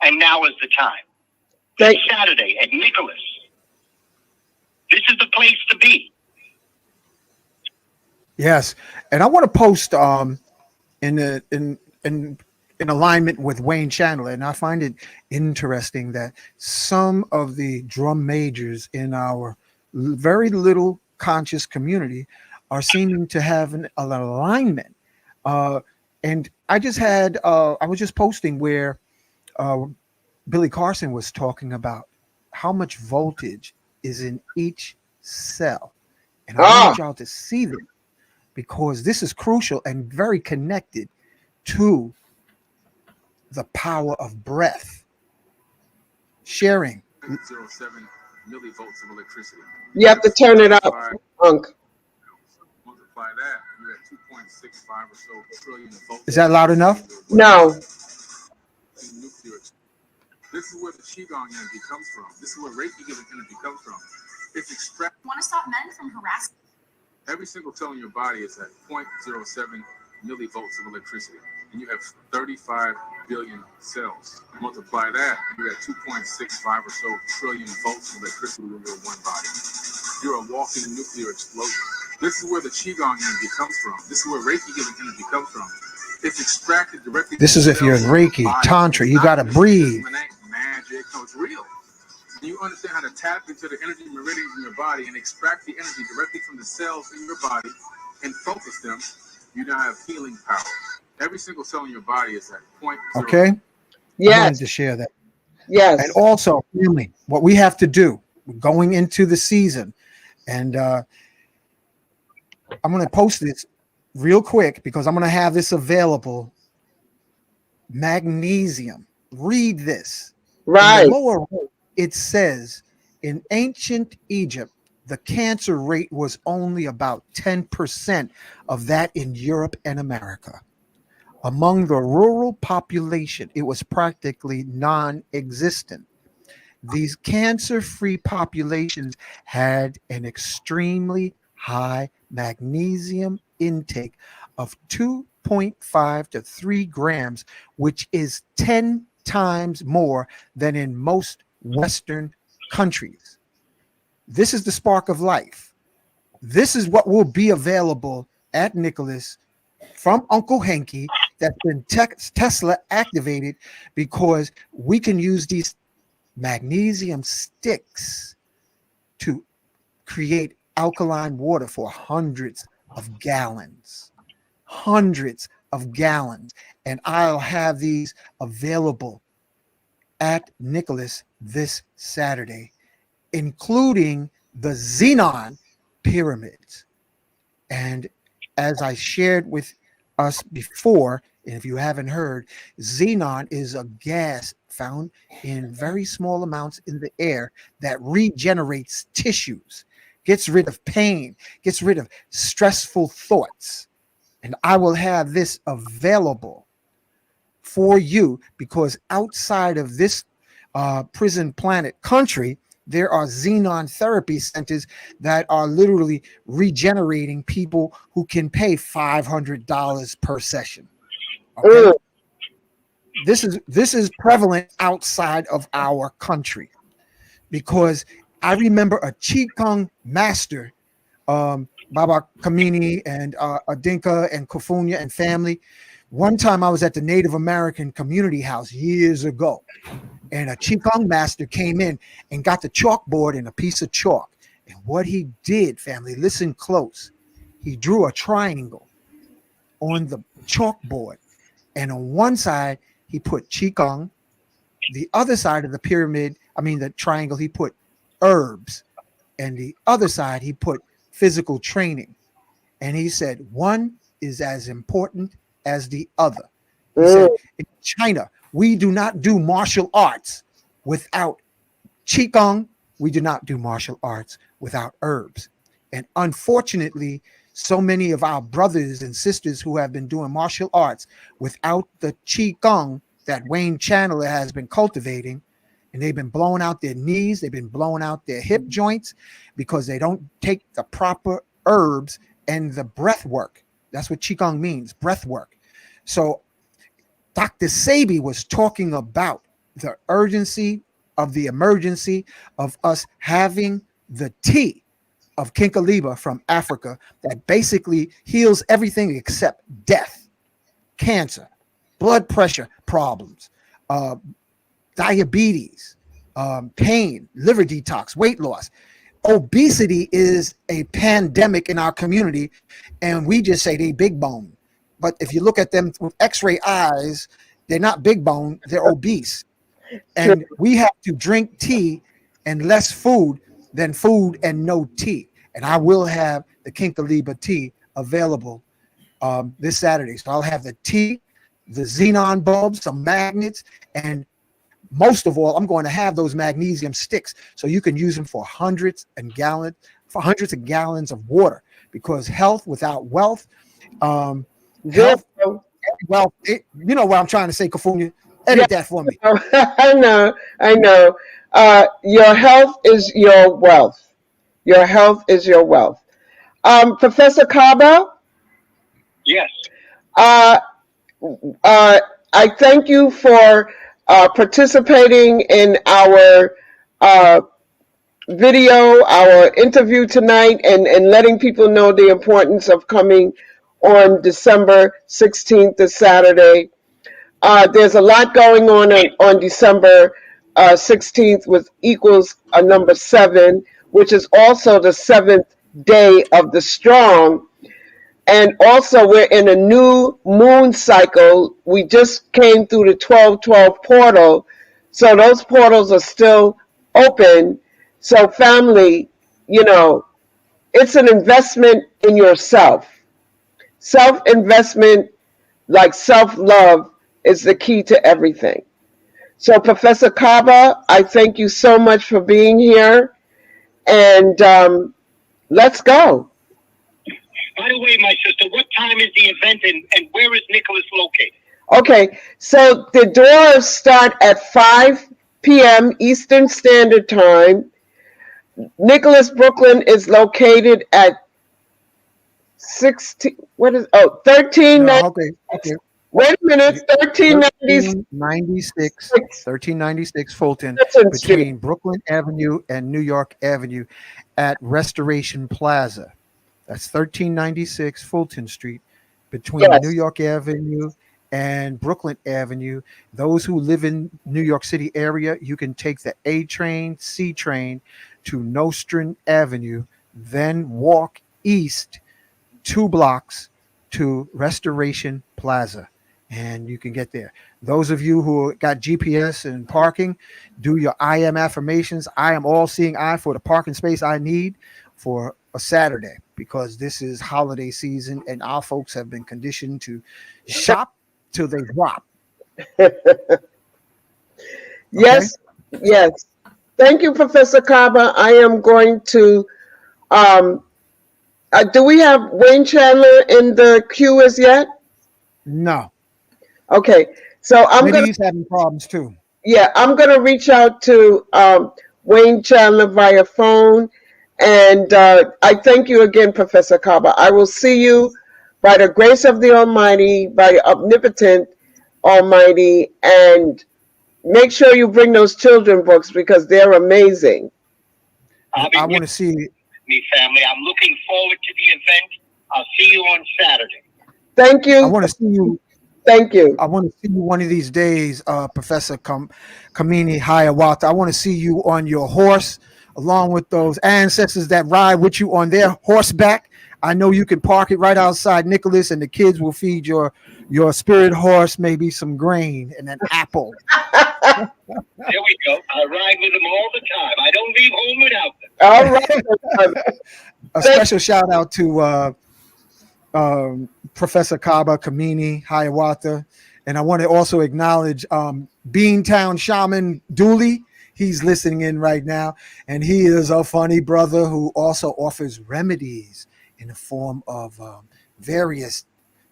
O: And now is the time. This Saturday at Nicholas. This is the place to be.
F: Yes, and I want to post in alignment with Wayne Chandler, and I find it interesting that some of the drum majors in our very little conscious community are seeming to have an alignment. And I just had I was just posting where Billy Carson was talking about how much voltage is in each cell, and I want y'all to see this, because this is crucial and very connected to the power of breath. Sharing.
P: 0.07 millivolts of electricity.
M: You have to turn it up, Unc.
P: Multiply that, you're at 2.65 or so trillion volts.
F: Is that loud enough?
M: No.
P: This is where the Qigong energy comes from. This is where Reiki giving energy comes from. It's extracted.
Q: Want to stop men from harassing?
P: Every single cell in your body is at 0.07 millivolts of electricity. And you have 35 billion cells. Multiply that, you're at 2.65 or so trillion volts of electricity in your one body. You're a walking nuclear explosion. This is where the Qigong energy comes from. This is where Reiki giving energy comes from. It's extracted directly.
F: This is if you're in Reiki, Tantra, you got to breathe.
P: Magic, no, it's real. When you understand how to tap into the energy meridians in your body and extract the energy directly from the cells in your body and focus them, you now have healing power. Every single cell in your body is at 0.0.
F: Okay?
M: Yes.
F: I wanted to share that.
M: Yes.
F: And also, family, what we have to do going into the season, and I'm going to post this real quick because I'm going to have this available. Magnesium. Read this.
M: Right.
F: In the lower right, it says in ancient Egypt, the cancer rate was only about 10% of that in Europe and America. Among the rural population, it was practically non-existent. These cancer-free populations had an extremely high magnesium intake of 2.5 to 3 grams, which is 10 times more than in most Western countries. This is the spark of life. This is what will be available at Nicholas from Uncle Henke that's been Tesla activated, because we can use these magnesium sticks to create alkaline water for hundreds of gallons. And I'll have these available at Nicholas this Saturday, including the Xenon pyramids. And as I shared with us before, and if you haven't heard, xenon is a gas found in very small amounts in the air that regenerates tissues, gets rid of pain, gets rid of stressful thoughts. And I will have this available for you, because outside of this prison planet country, there are xenon therapy centers that are literally regenerating people who can pay $500 per session. Okay? This is prevalent outside of our country, because I remember a Qigong master, Kaba Kamene and Adinka and Kofunya and family. One time I was at the Native American community house years ago, and a Qigong master came in and got the chalkboard and a piece of chalk. And what he did, family, listen close. He drew a triangle on the chalkboard, and on one side he put Qigong. The other side of the pyramid, the triangle, he put herbs, and the other side he put physical training. And he said one is as important as the other. He said, in China, we do not do martial arts without Qigong we do not do martial arts without herbs. And unfortunately, so many of our brothers and sisters who have been doing martial arts without the Qigong that Wayne Chandler has been cultivating, and they've been blowing out their knees, they've been blowing out their hip joints because they don't take the proper herbs and the breath work. That's what Qigong means, breath work. So Dr. Sebi was talking about the urgency of the emergency of us having the tea of Kinkaliba from Africa that basically heals everything except death, cancer, blood pressure problems, diabetes, pain, liver detox, weight loss. Obesity is a pandemic in our community, and we just say they big bone. But if you look at them with x-ray eyes, they're not big bone, they're obese. And we have to drink tea and less food than food and no tea. And I will have the Kinkaliba tea available this Saturday. So I'll have the tea, the xenon bulbs, some magnets, and most of all, I'm going to have those magnesium sticks so you can use them for hundreds of gallons of water, because health without wealth, wealth, you know what I'm trying to say, Kafunya. Edit that for me.
M: I know. Your health is your wealth. Your health is your wealth. Professor Kaba?
O: Yes.
M: I thank you for participating in our video, our interview tonight, and letting people know the importance of coming on December 16th, this Saturday. There's a lot going on December 16th, which equals a number 7, which is also the 7th day of the strong. And also, we're in a new moon cycle. We just came through the 12/12 portal. So those portals are still open. So family, it's an investment in yourself. Self-investment, like self-love, is the key to everything. So Professor Kaba, I thank you so much for being here. And let's go.
O: By the way, my sister, what time is the event and where is Nicholas located?
M: Okay, so the doors start at 5 p.m. Eastern Standard Time. Nicholas, Brooklyn is located at 1390.
F: No, okay.
M: Wait a minute,
F: 1396 Fulton, between Brooklyn Avenue and New York Avenue at Restoration Plaza. That's 1396 Fulton Street, between New York Avenue and Brooklyn Avenue. Those who live in New York City area, you can take the A train, C train to Nostrand Avenue, then walk east 2 blocks to Restoration Plaza, and you can get there. Those of you who got GPS and parking, do your I am affirmations. I am all seeing eye for the parking space I need for a Saturday, because this is holiday season and our folks have been conditioned to shop till they drop.
M: Yes. Thank you, Professor Kaba. I am going to do we have Wayne Chandler in the queue as yet?
F: No.
M: Okay. So
F: he's having problems too.
M: Yeah, I'm gonna reach out to Wayne Chandler via phone. And I thank you again, Professor Kaba. I will see you by the grace of the Almighty, by the omnipotent Almighty, and make sure you bring those children books because they're amazing.
F: I want to see
O: me, family. I'm looking forward to the event. I'll see you on Saturday.
M: Thank you.
F: I want to see you.
M: Thank you.
F: I want to see you one of these days, Professor Kamene Hiawatha. I want to see you on your horse, along with those ancestors that ride with you on their horseback. I know you can park it right outside Nicholas, and the kids will feed your spirit horse maybe some grain and an apple.
O: There we go. I ride with them all the time. I don't leave home without them.
M: All right.
F: A special shout out to Professor Kaba Kamene Hiawatha. And I want to also acknowledge Beantown Shaman Dooley. He's listening in right now, and he is a funny brother who also offers remedies in the form of various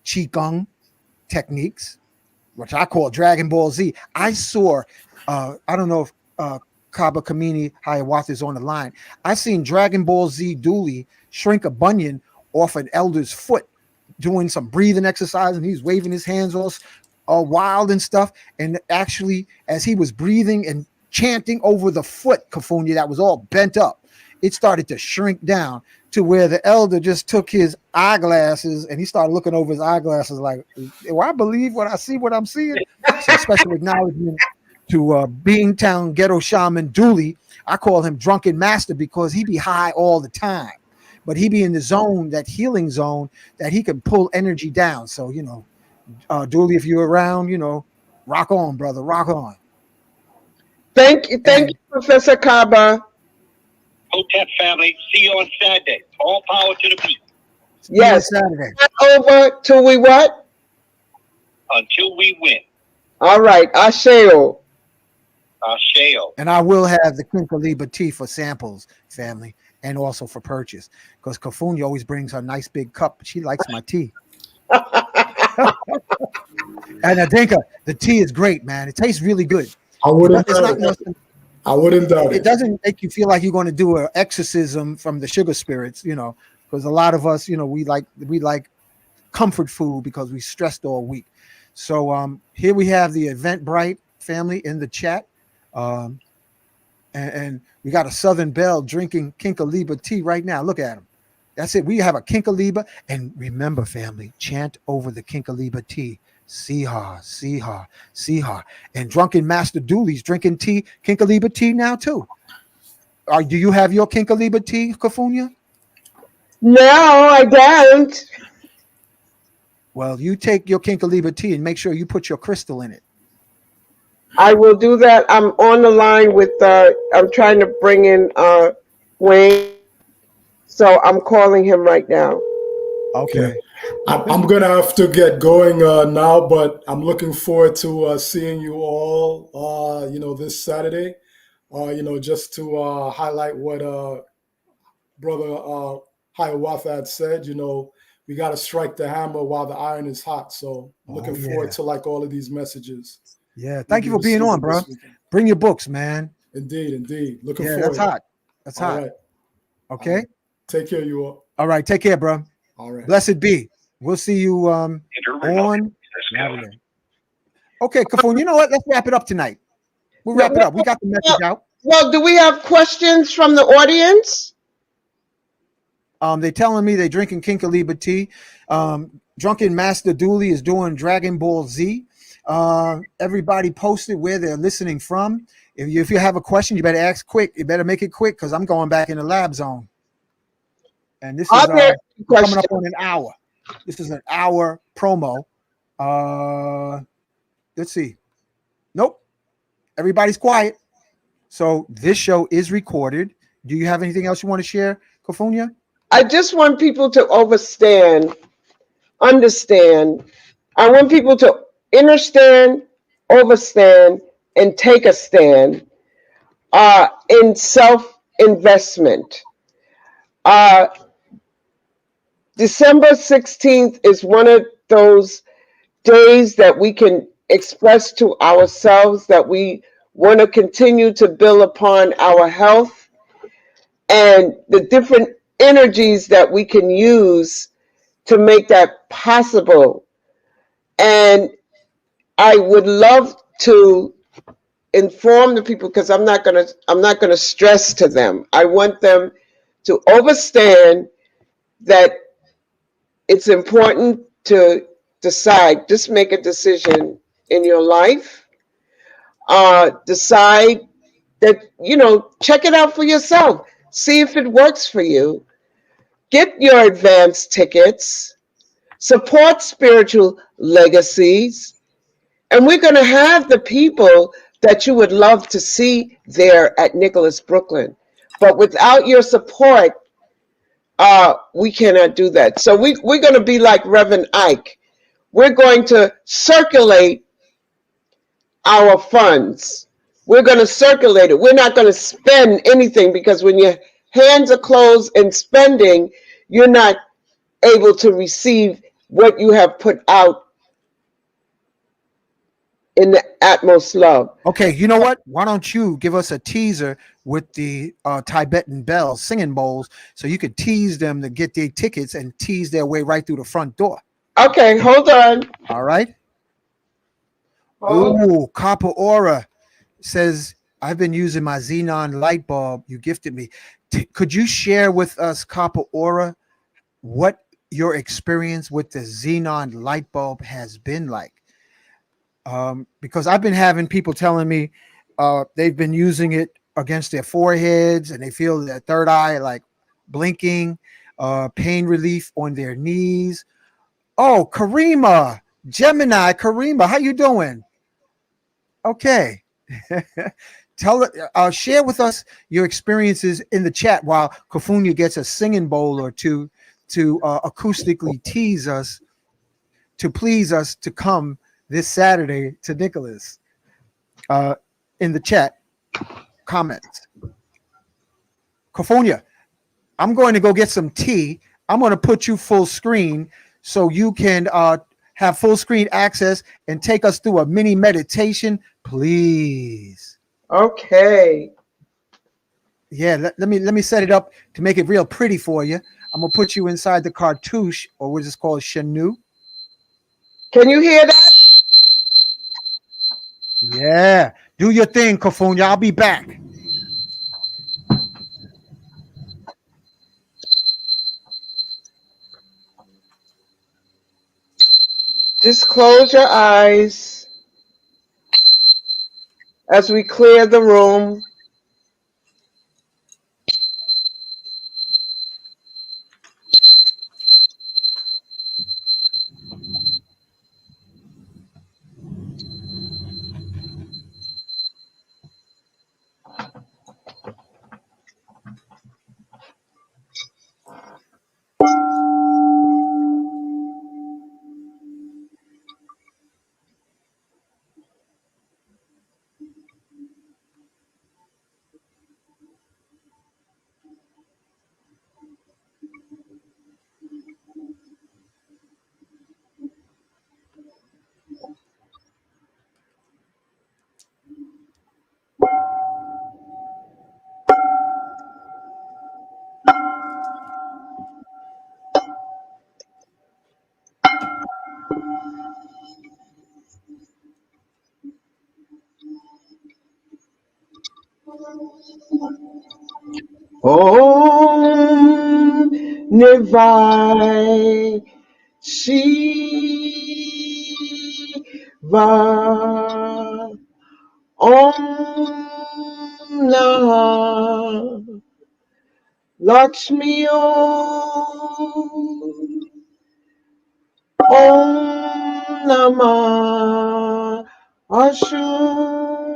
F: qigong techniques, which I call Dragon Ball Z. I saw, I don't know if Kaba Kamene Hiawatha is on the line. I seen Dragon Ball Z Dooley shrink a bunion off an elder's foot, doing some breathing exercise, and he's waving his hands all wild and stuff. And actually, as he was breathing and chanting over the foot, Kafunya, that was all bent up, it started to shrink down to where the elder just took his eyeglasses and he started looking over his eyeglasses like, do I believe what I see, what I'm seeing? So special acknowledgement to Beantown Ghetto Shaman Dooley. I call him Drunken Master because he be high all the time, but he be in the zone, that healing zone, that he can pull energy down. So, you know, Dooley, if you're around, you know, rock on, brother, rock on.
M: Thank you, Professor Kaba.
O: Hotep family, see you on Saturday. All power to the people.
M: Yes.
F: Saturday.
M: Over till we what?
O: Until we win.
M: All right. Asheo.
O: Asheo.
F: And I will have the Kinkaliba tea for samples, family, and also for purchase, because Kafunya always brings her nice big cup. She likes my tea. And Adinka, the tea is great, man. It tastes really good.
N: I wouldn't doubt
F: not
N: it.
F: nothing.
N: I wouldn't doubt
F: It
N: it.
F: doesn't make you feel like you're going to do an exorcism from the sugar spirits, you know, because a lot of us, you know, we like comfort food because we stressed all week. So here we have the Eventbrite family in the chat. And we got a Southern Belle drinking Kinkaliba tea right now. Look at him. That's it. We have a Kinkaliba. And remember, family, chant over the Kinkaliba tea. Siha, Siha, Siha. And Drunken Master Dooley's drinking tea, Kinkaliba tea now too. Do you have your Kinkaliba tea, Kafunya?
M: No, I don't.
F: Well, you take your Kinkaliba tea and make sure you put your crystal in it.
M: I will do that. I'm on the line with, I'm trying to bring in Wayne. So I'm calling him right now.
F: Okay.
N: I'm going to have to get going now, but I'm looking forward to seeing you all, you know, this Saturday, you know, just to highlight what Brother Hiawatha had said. You know, we got to strike the hammer while the iron is hot. So I'm looking forward to like all of these messages.
F: Yeah. Thank you for being on, bro. Bring your books, man.
N: Indeed. Looking forward.
F: That's hot. That's
N: all
F: hot.
N: Right.
F: Okay.
N: Take care, you all.
F: All right. Take care, bro.
N: All right.
F: Blessed be. We'll see you on. Okay, Kafun, you know what? Let's wrap it up tonight. We'll wrap it up. We got the message out.
M: Well, do we have questions from the audience?
F: They telling me they drinking Kinkaliba tea. Drunken Master Dooley is doing Dragon Ball Z. Everybody posted where they're listening from. If you have a question, you better ask quick. You better make it quick because I'm going back in the lab zone. And this is coming up on an hour. This is an hour promo. Let's see. Nope. Everybody's quiet. So this show is recorded. Do you have anything else you want to share, Kafunya?
M: I just want people to understand. I want people to understand, overstand, and take a stand in self-investment. December 16th is one of those days that we can express to ourselves that we want to continue to build upon our health and the different energies that we can use to make that possible. And I would love to inform the people, because I'm not gonna stress to them. I want them to understand that it's important to decide. Just make a decision in your life. Decide that, you know, check it out for yourself. See if it works for you. Get your advance tickets. Support spiritual legacies. And we're going to have the people that you would love to see there at Nicholas Brooklyn. But without your support, we cannot do that. So we're going to be like Reverend Ike. We're going to circulate our funds We're going to circulate it. We're not going to spend anything, because when your hands are closed and spending, you're not able to receive what you have put out in the utmost love.
F: Okay, you know what? Why don't you give us a teaser with the Tibetan bells, singing bowls, so you could tease them to get their tickets and tease their way right through the front door.
M: Okay, hold on.
F: All right.
M: Hold.
F: Ooh, Copper Aura says, I've been using my xenon light bulb you gifted me. Could you share with us, Copper Aura, what your experience with the xenon light bulb has been like? Because I've been having people telling me they've been using it against their foreheads and they feel their third eye like blinking, pain relief on their knees. Oh, Karima, Gemini, Karima, how you doing? Okay. Share with us your experiences in the chat while Kofunya gets a singing bowl or two to acoustically tease us, to please us to come this Saturday to Nicholas. In the chat comments. Kofonia, I'm going to go get some tea. I'm going to put you full screen so you can have full screen access and take us through a mini meditation, please.
M: Okay.
F: Yeah, let me set it up to make it real pretty for you. I'm gonna put you inside the cartouche, or what is this called, Chenu?
M: Can you hear that?
F: Yeah, do your thing, Kofonia. I'll be back.
M: Just close your eyes as we clear the room. Om Nivai Shiva Om Nah Lakshmi Om Namah Ashur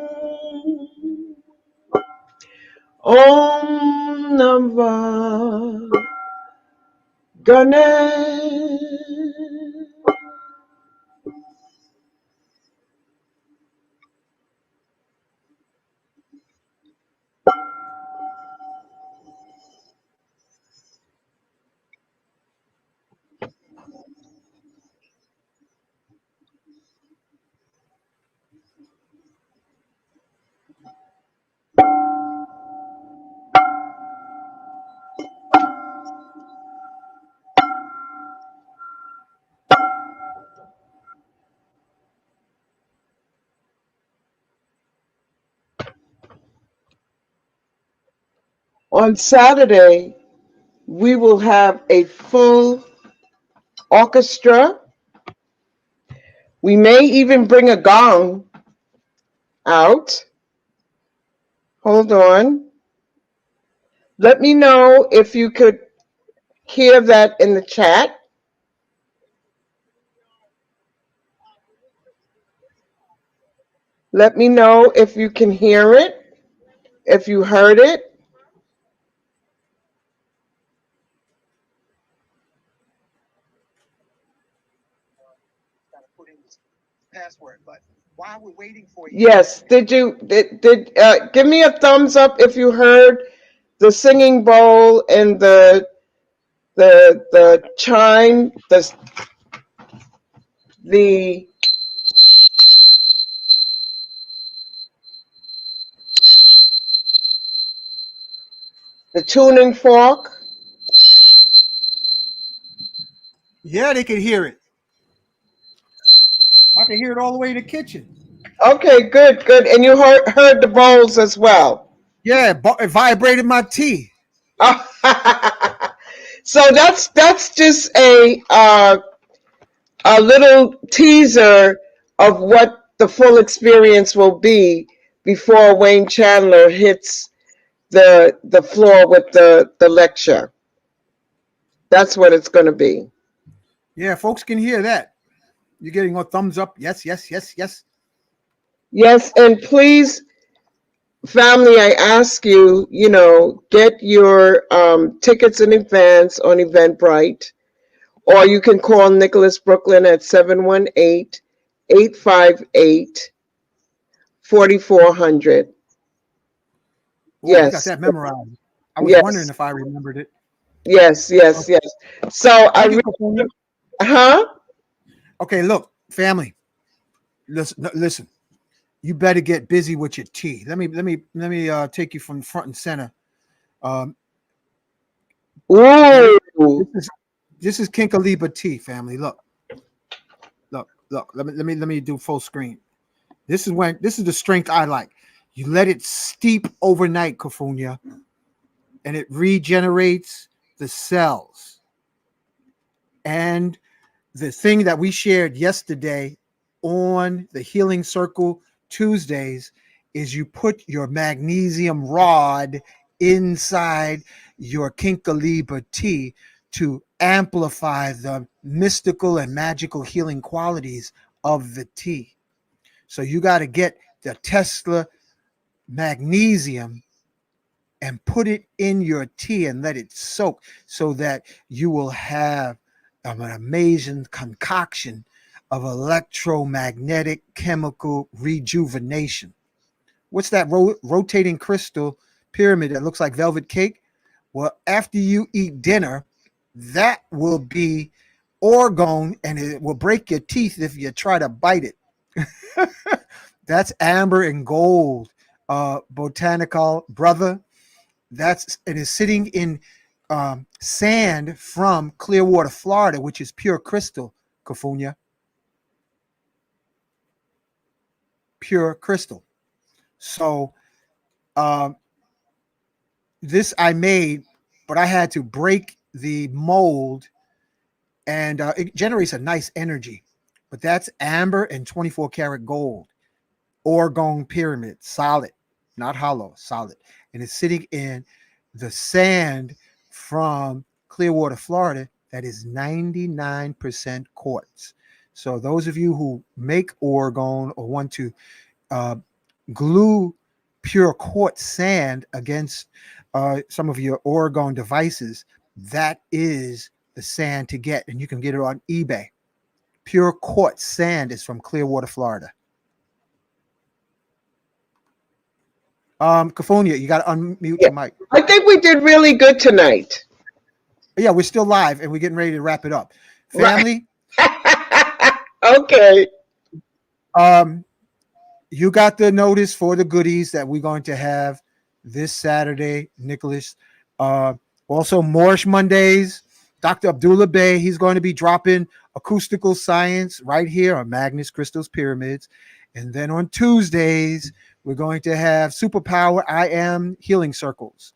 M: Om Namah Ganesh. On Saturday, we will have a full orchestra. We may even bring a gong out. Hold on. Let me know if you could hear that in the chat. Let me know if you can hear it, if you heard it. Yes. Did give me a thumbs up if you heard the singing bowl and the chime, the tuning fork.
F: Yeah, they could hear it. I can hear it all the way in the kitchen.
M: Okay, good, good. And you heard the bowls as well.
F: Yeah, it vibrated my tea.
M: So that's just a little teaser of what the full experience will be before Wayne Chandler hits the floor with the lecture. That's what it's going to be.
F: Yeah, folks can hear that. You're getting a thumbs up. Yes, yes, yes, yes.
M: Yes, and please, family, I ask you, get your tickets in advance on Eventbrite, or you can call Nicholas Brooklyn at 718-858-4400.
F: Oh, you got
M: Yes.
F: that memorized. I was wondering
M: Yes.
F: if I remembered it.
M: Yes, yes, yes. So huh?
F: Okay, look, family. Listen. You better get busy with your tea. Let me take you from front and center.
M: Ooh.
F: This is Kinkaliba tea, family. Look. Let me do full screen. This is the strength I like. You let it steep overnight, Kofunya, and it regenerates the cells. And the thing that we shared yesterday on the Healing Circle Tuesdays is you put your magnesium rod inside your Kinkaliba tea to amplify the mystical and magical healing qualities of the tea. So you got to get the Tesla magnesium and put it in your tea and let it soak so that you will have an amazing concoction of electromagnetic chemical rejuvenation. What's that rotating crystal pyramid that looks like velvet cake? Well, after you eat dinner, that will be orgone and it will break your teeth if you try to bite it. That's amber and gold, botanical brother. It is sitting in sand from Clearwater, Florida, which is pure crystal, Kofunya. Pure crystal. So this I made, but I had to break the mold, and it generates a nice energy. But that's amber and 24 karat gold, orgone pyramid, solid, not hollow, solid, and it's sitting in the sand from Clearwater, Florida, that is 99% quartz. So those of you who make orgone or want to glue pure quartz sand against some of your orgone devices, that is the sand to get, and you can get it on eBay. Pure quartz sand is from Clearwater, Florida. Kofunya, you got to unmute your mic.
M: I think we did really good tonight.
F: Yeah, we're still live and we're getting ready to wrap it up. Family.
M: Okay.
F: You got the notice for the goodies that we're going to have this Saturday, Nicholas. Also, Moorish Mondays, Dr. Abdullah Bey, he's going to be dropping acoustical science right here on Magnus Crystals Pyramids. And then on Tuesdays, we're going to have Superpower I Am Healing Circles.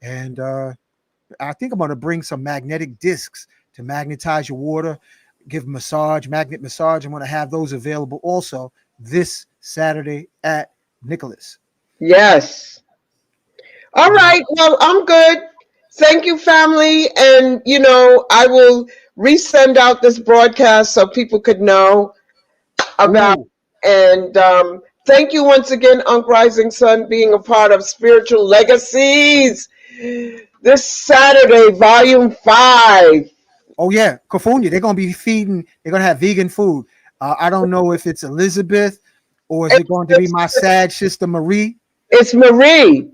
F: And I think I'm going to bring some magnetic discs to magnetize your water, give magnet massage. I'm going to have those available also this Saturday at Nicholas.
M: Yes. All right. Well, I'm good. Thank you, family. And, I will resend out this broadcast so people could know about. And thank you once again, Unc Rising Sun, being a part of Spiritual Legacies this Saturday, Volume 5.
F: Oh, yeah. Kofunya, they're going to be they're going to have vegan food. I don't know if it's Elizabeth or is it going to be my sad sister Marie?
M: It's Marie.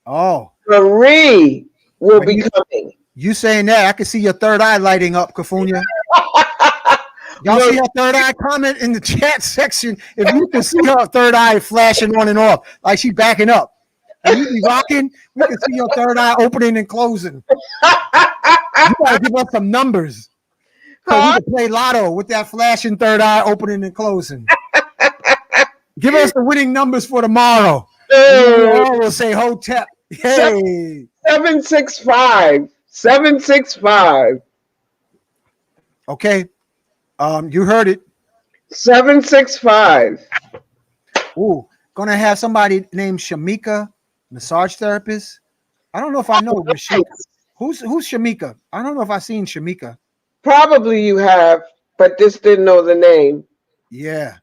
F: Oh.
M: Marie will be coming.
F: You saying that, I can see your third eye lighting up, Kafunya. Y'all see her third eye? Comment in the chat section if you can see her third eye flashing on and off, like she backing up. When you be rocking, we can see your third eye opening and closing. You gotta give us some numbers. So we can play lotto with that flashing third eye opening and closing. Give us the winning numbers for tomorrow. And we'll say Hotep. Hey.
M: 765. 765.
F: Okay. You heard it.
M: 765.
F: Ooh, gonna have somebody named Shamika, massage therapist. I don't know if I know Shamika. Who's Shamika? I don't know if I've seen Shamika.
M: Probably you have, but just didn't know the name.
F: Yeah.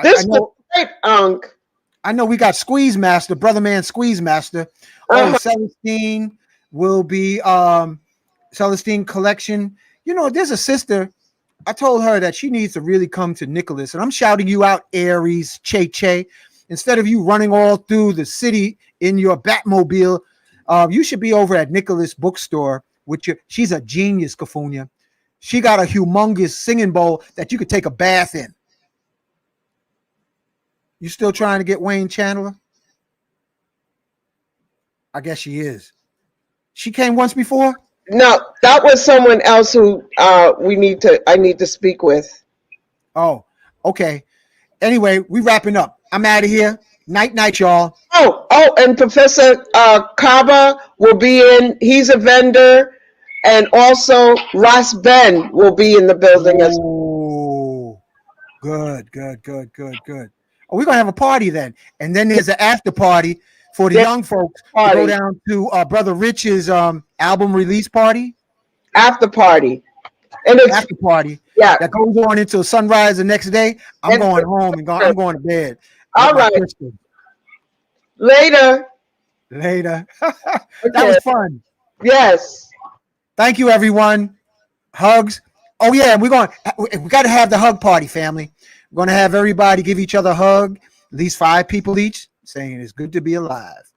M: This was great, Unc.
F: I know we got Squeeze Master, Brother Man Squeeze Master. Oh, Celestine will be Celestine Collection. You know, there's a sister. I told her that she needs to really come to Nicholas, and I'm shouting you out, Aries, Che. Instead of you running all through the city in your Batmobile, you should be over at Nicholas Bookstore. She's a genius, Kafunya. She got a humongous singing bowl that you could take a bath in. You still trying to get Wayne Chandler? I guess she is. She came once before?
M: No, that was someone else who I need to speak with.
F: Oh, okay. Anyway, we wrapping up. I'm out of here. Night, y'all.
M: Oh, and Professor Kaba will be in. He's a vendor. And also Ras Ben will be in the building as
F: well. Good. Oh, we're going to have a party then. And then there's an after party for the young folks to go down to Brother Rich's album release party.
M: After party. And it's
F: after party.
M: Yeah.
F: That goes on until sunrise the next day. I'm going home and I'm going to bed.
M: All right. Later.
F: That was fun.
M: Yes.
F: Thank you, everyone. Hugs. Oh, yeah, we got to have the hug party, family. We're going to have everybody give each other a hug, at least 5 people each, saying it's good to be alive.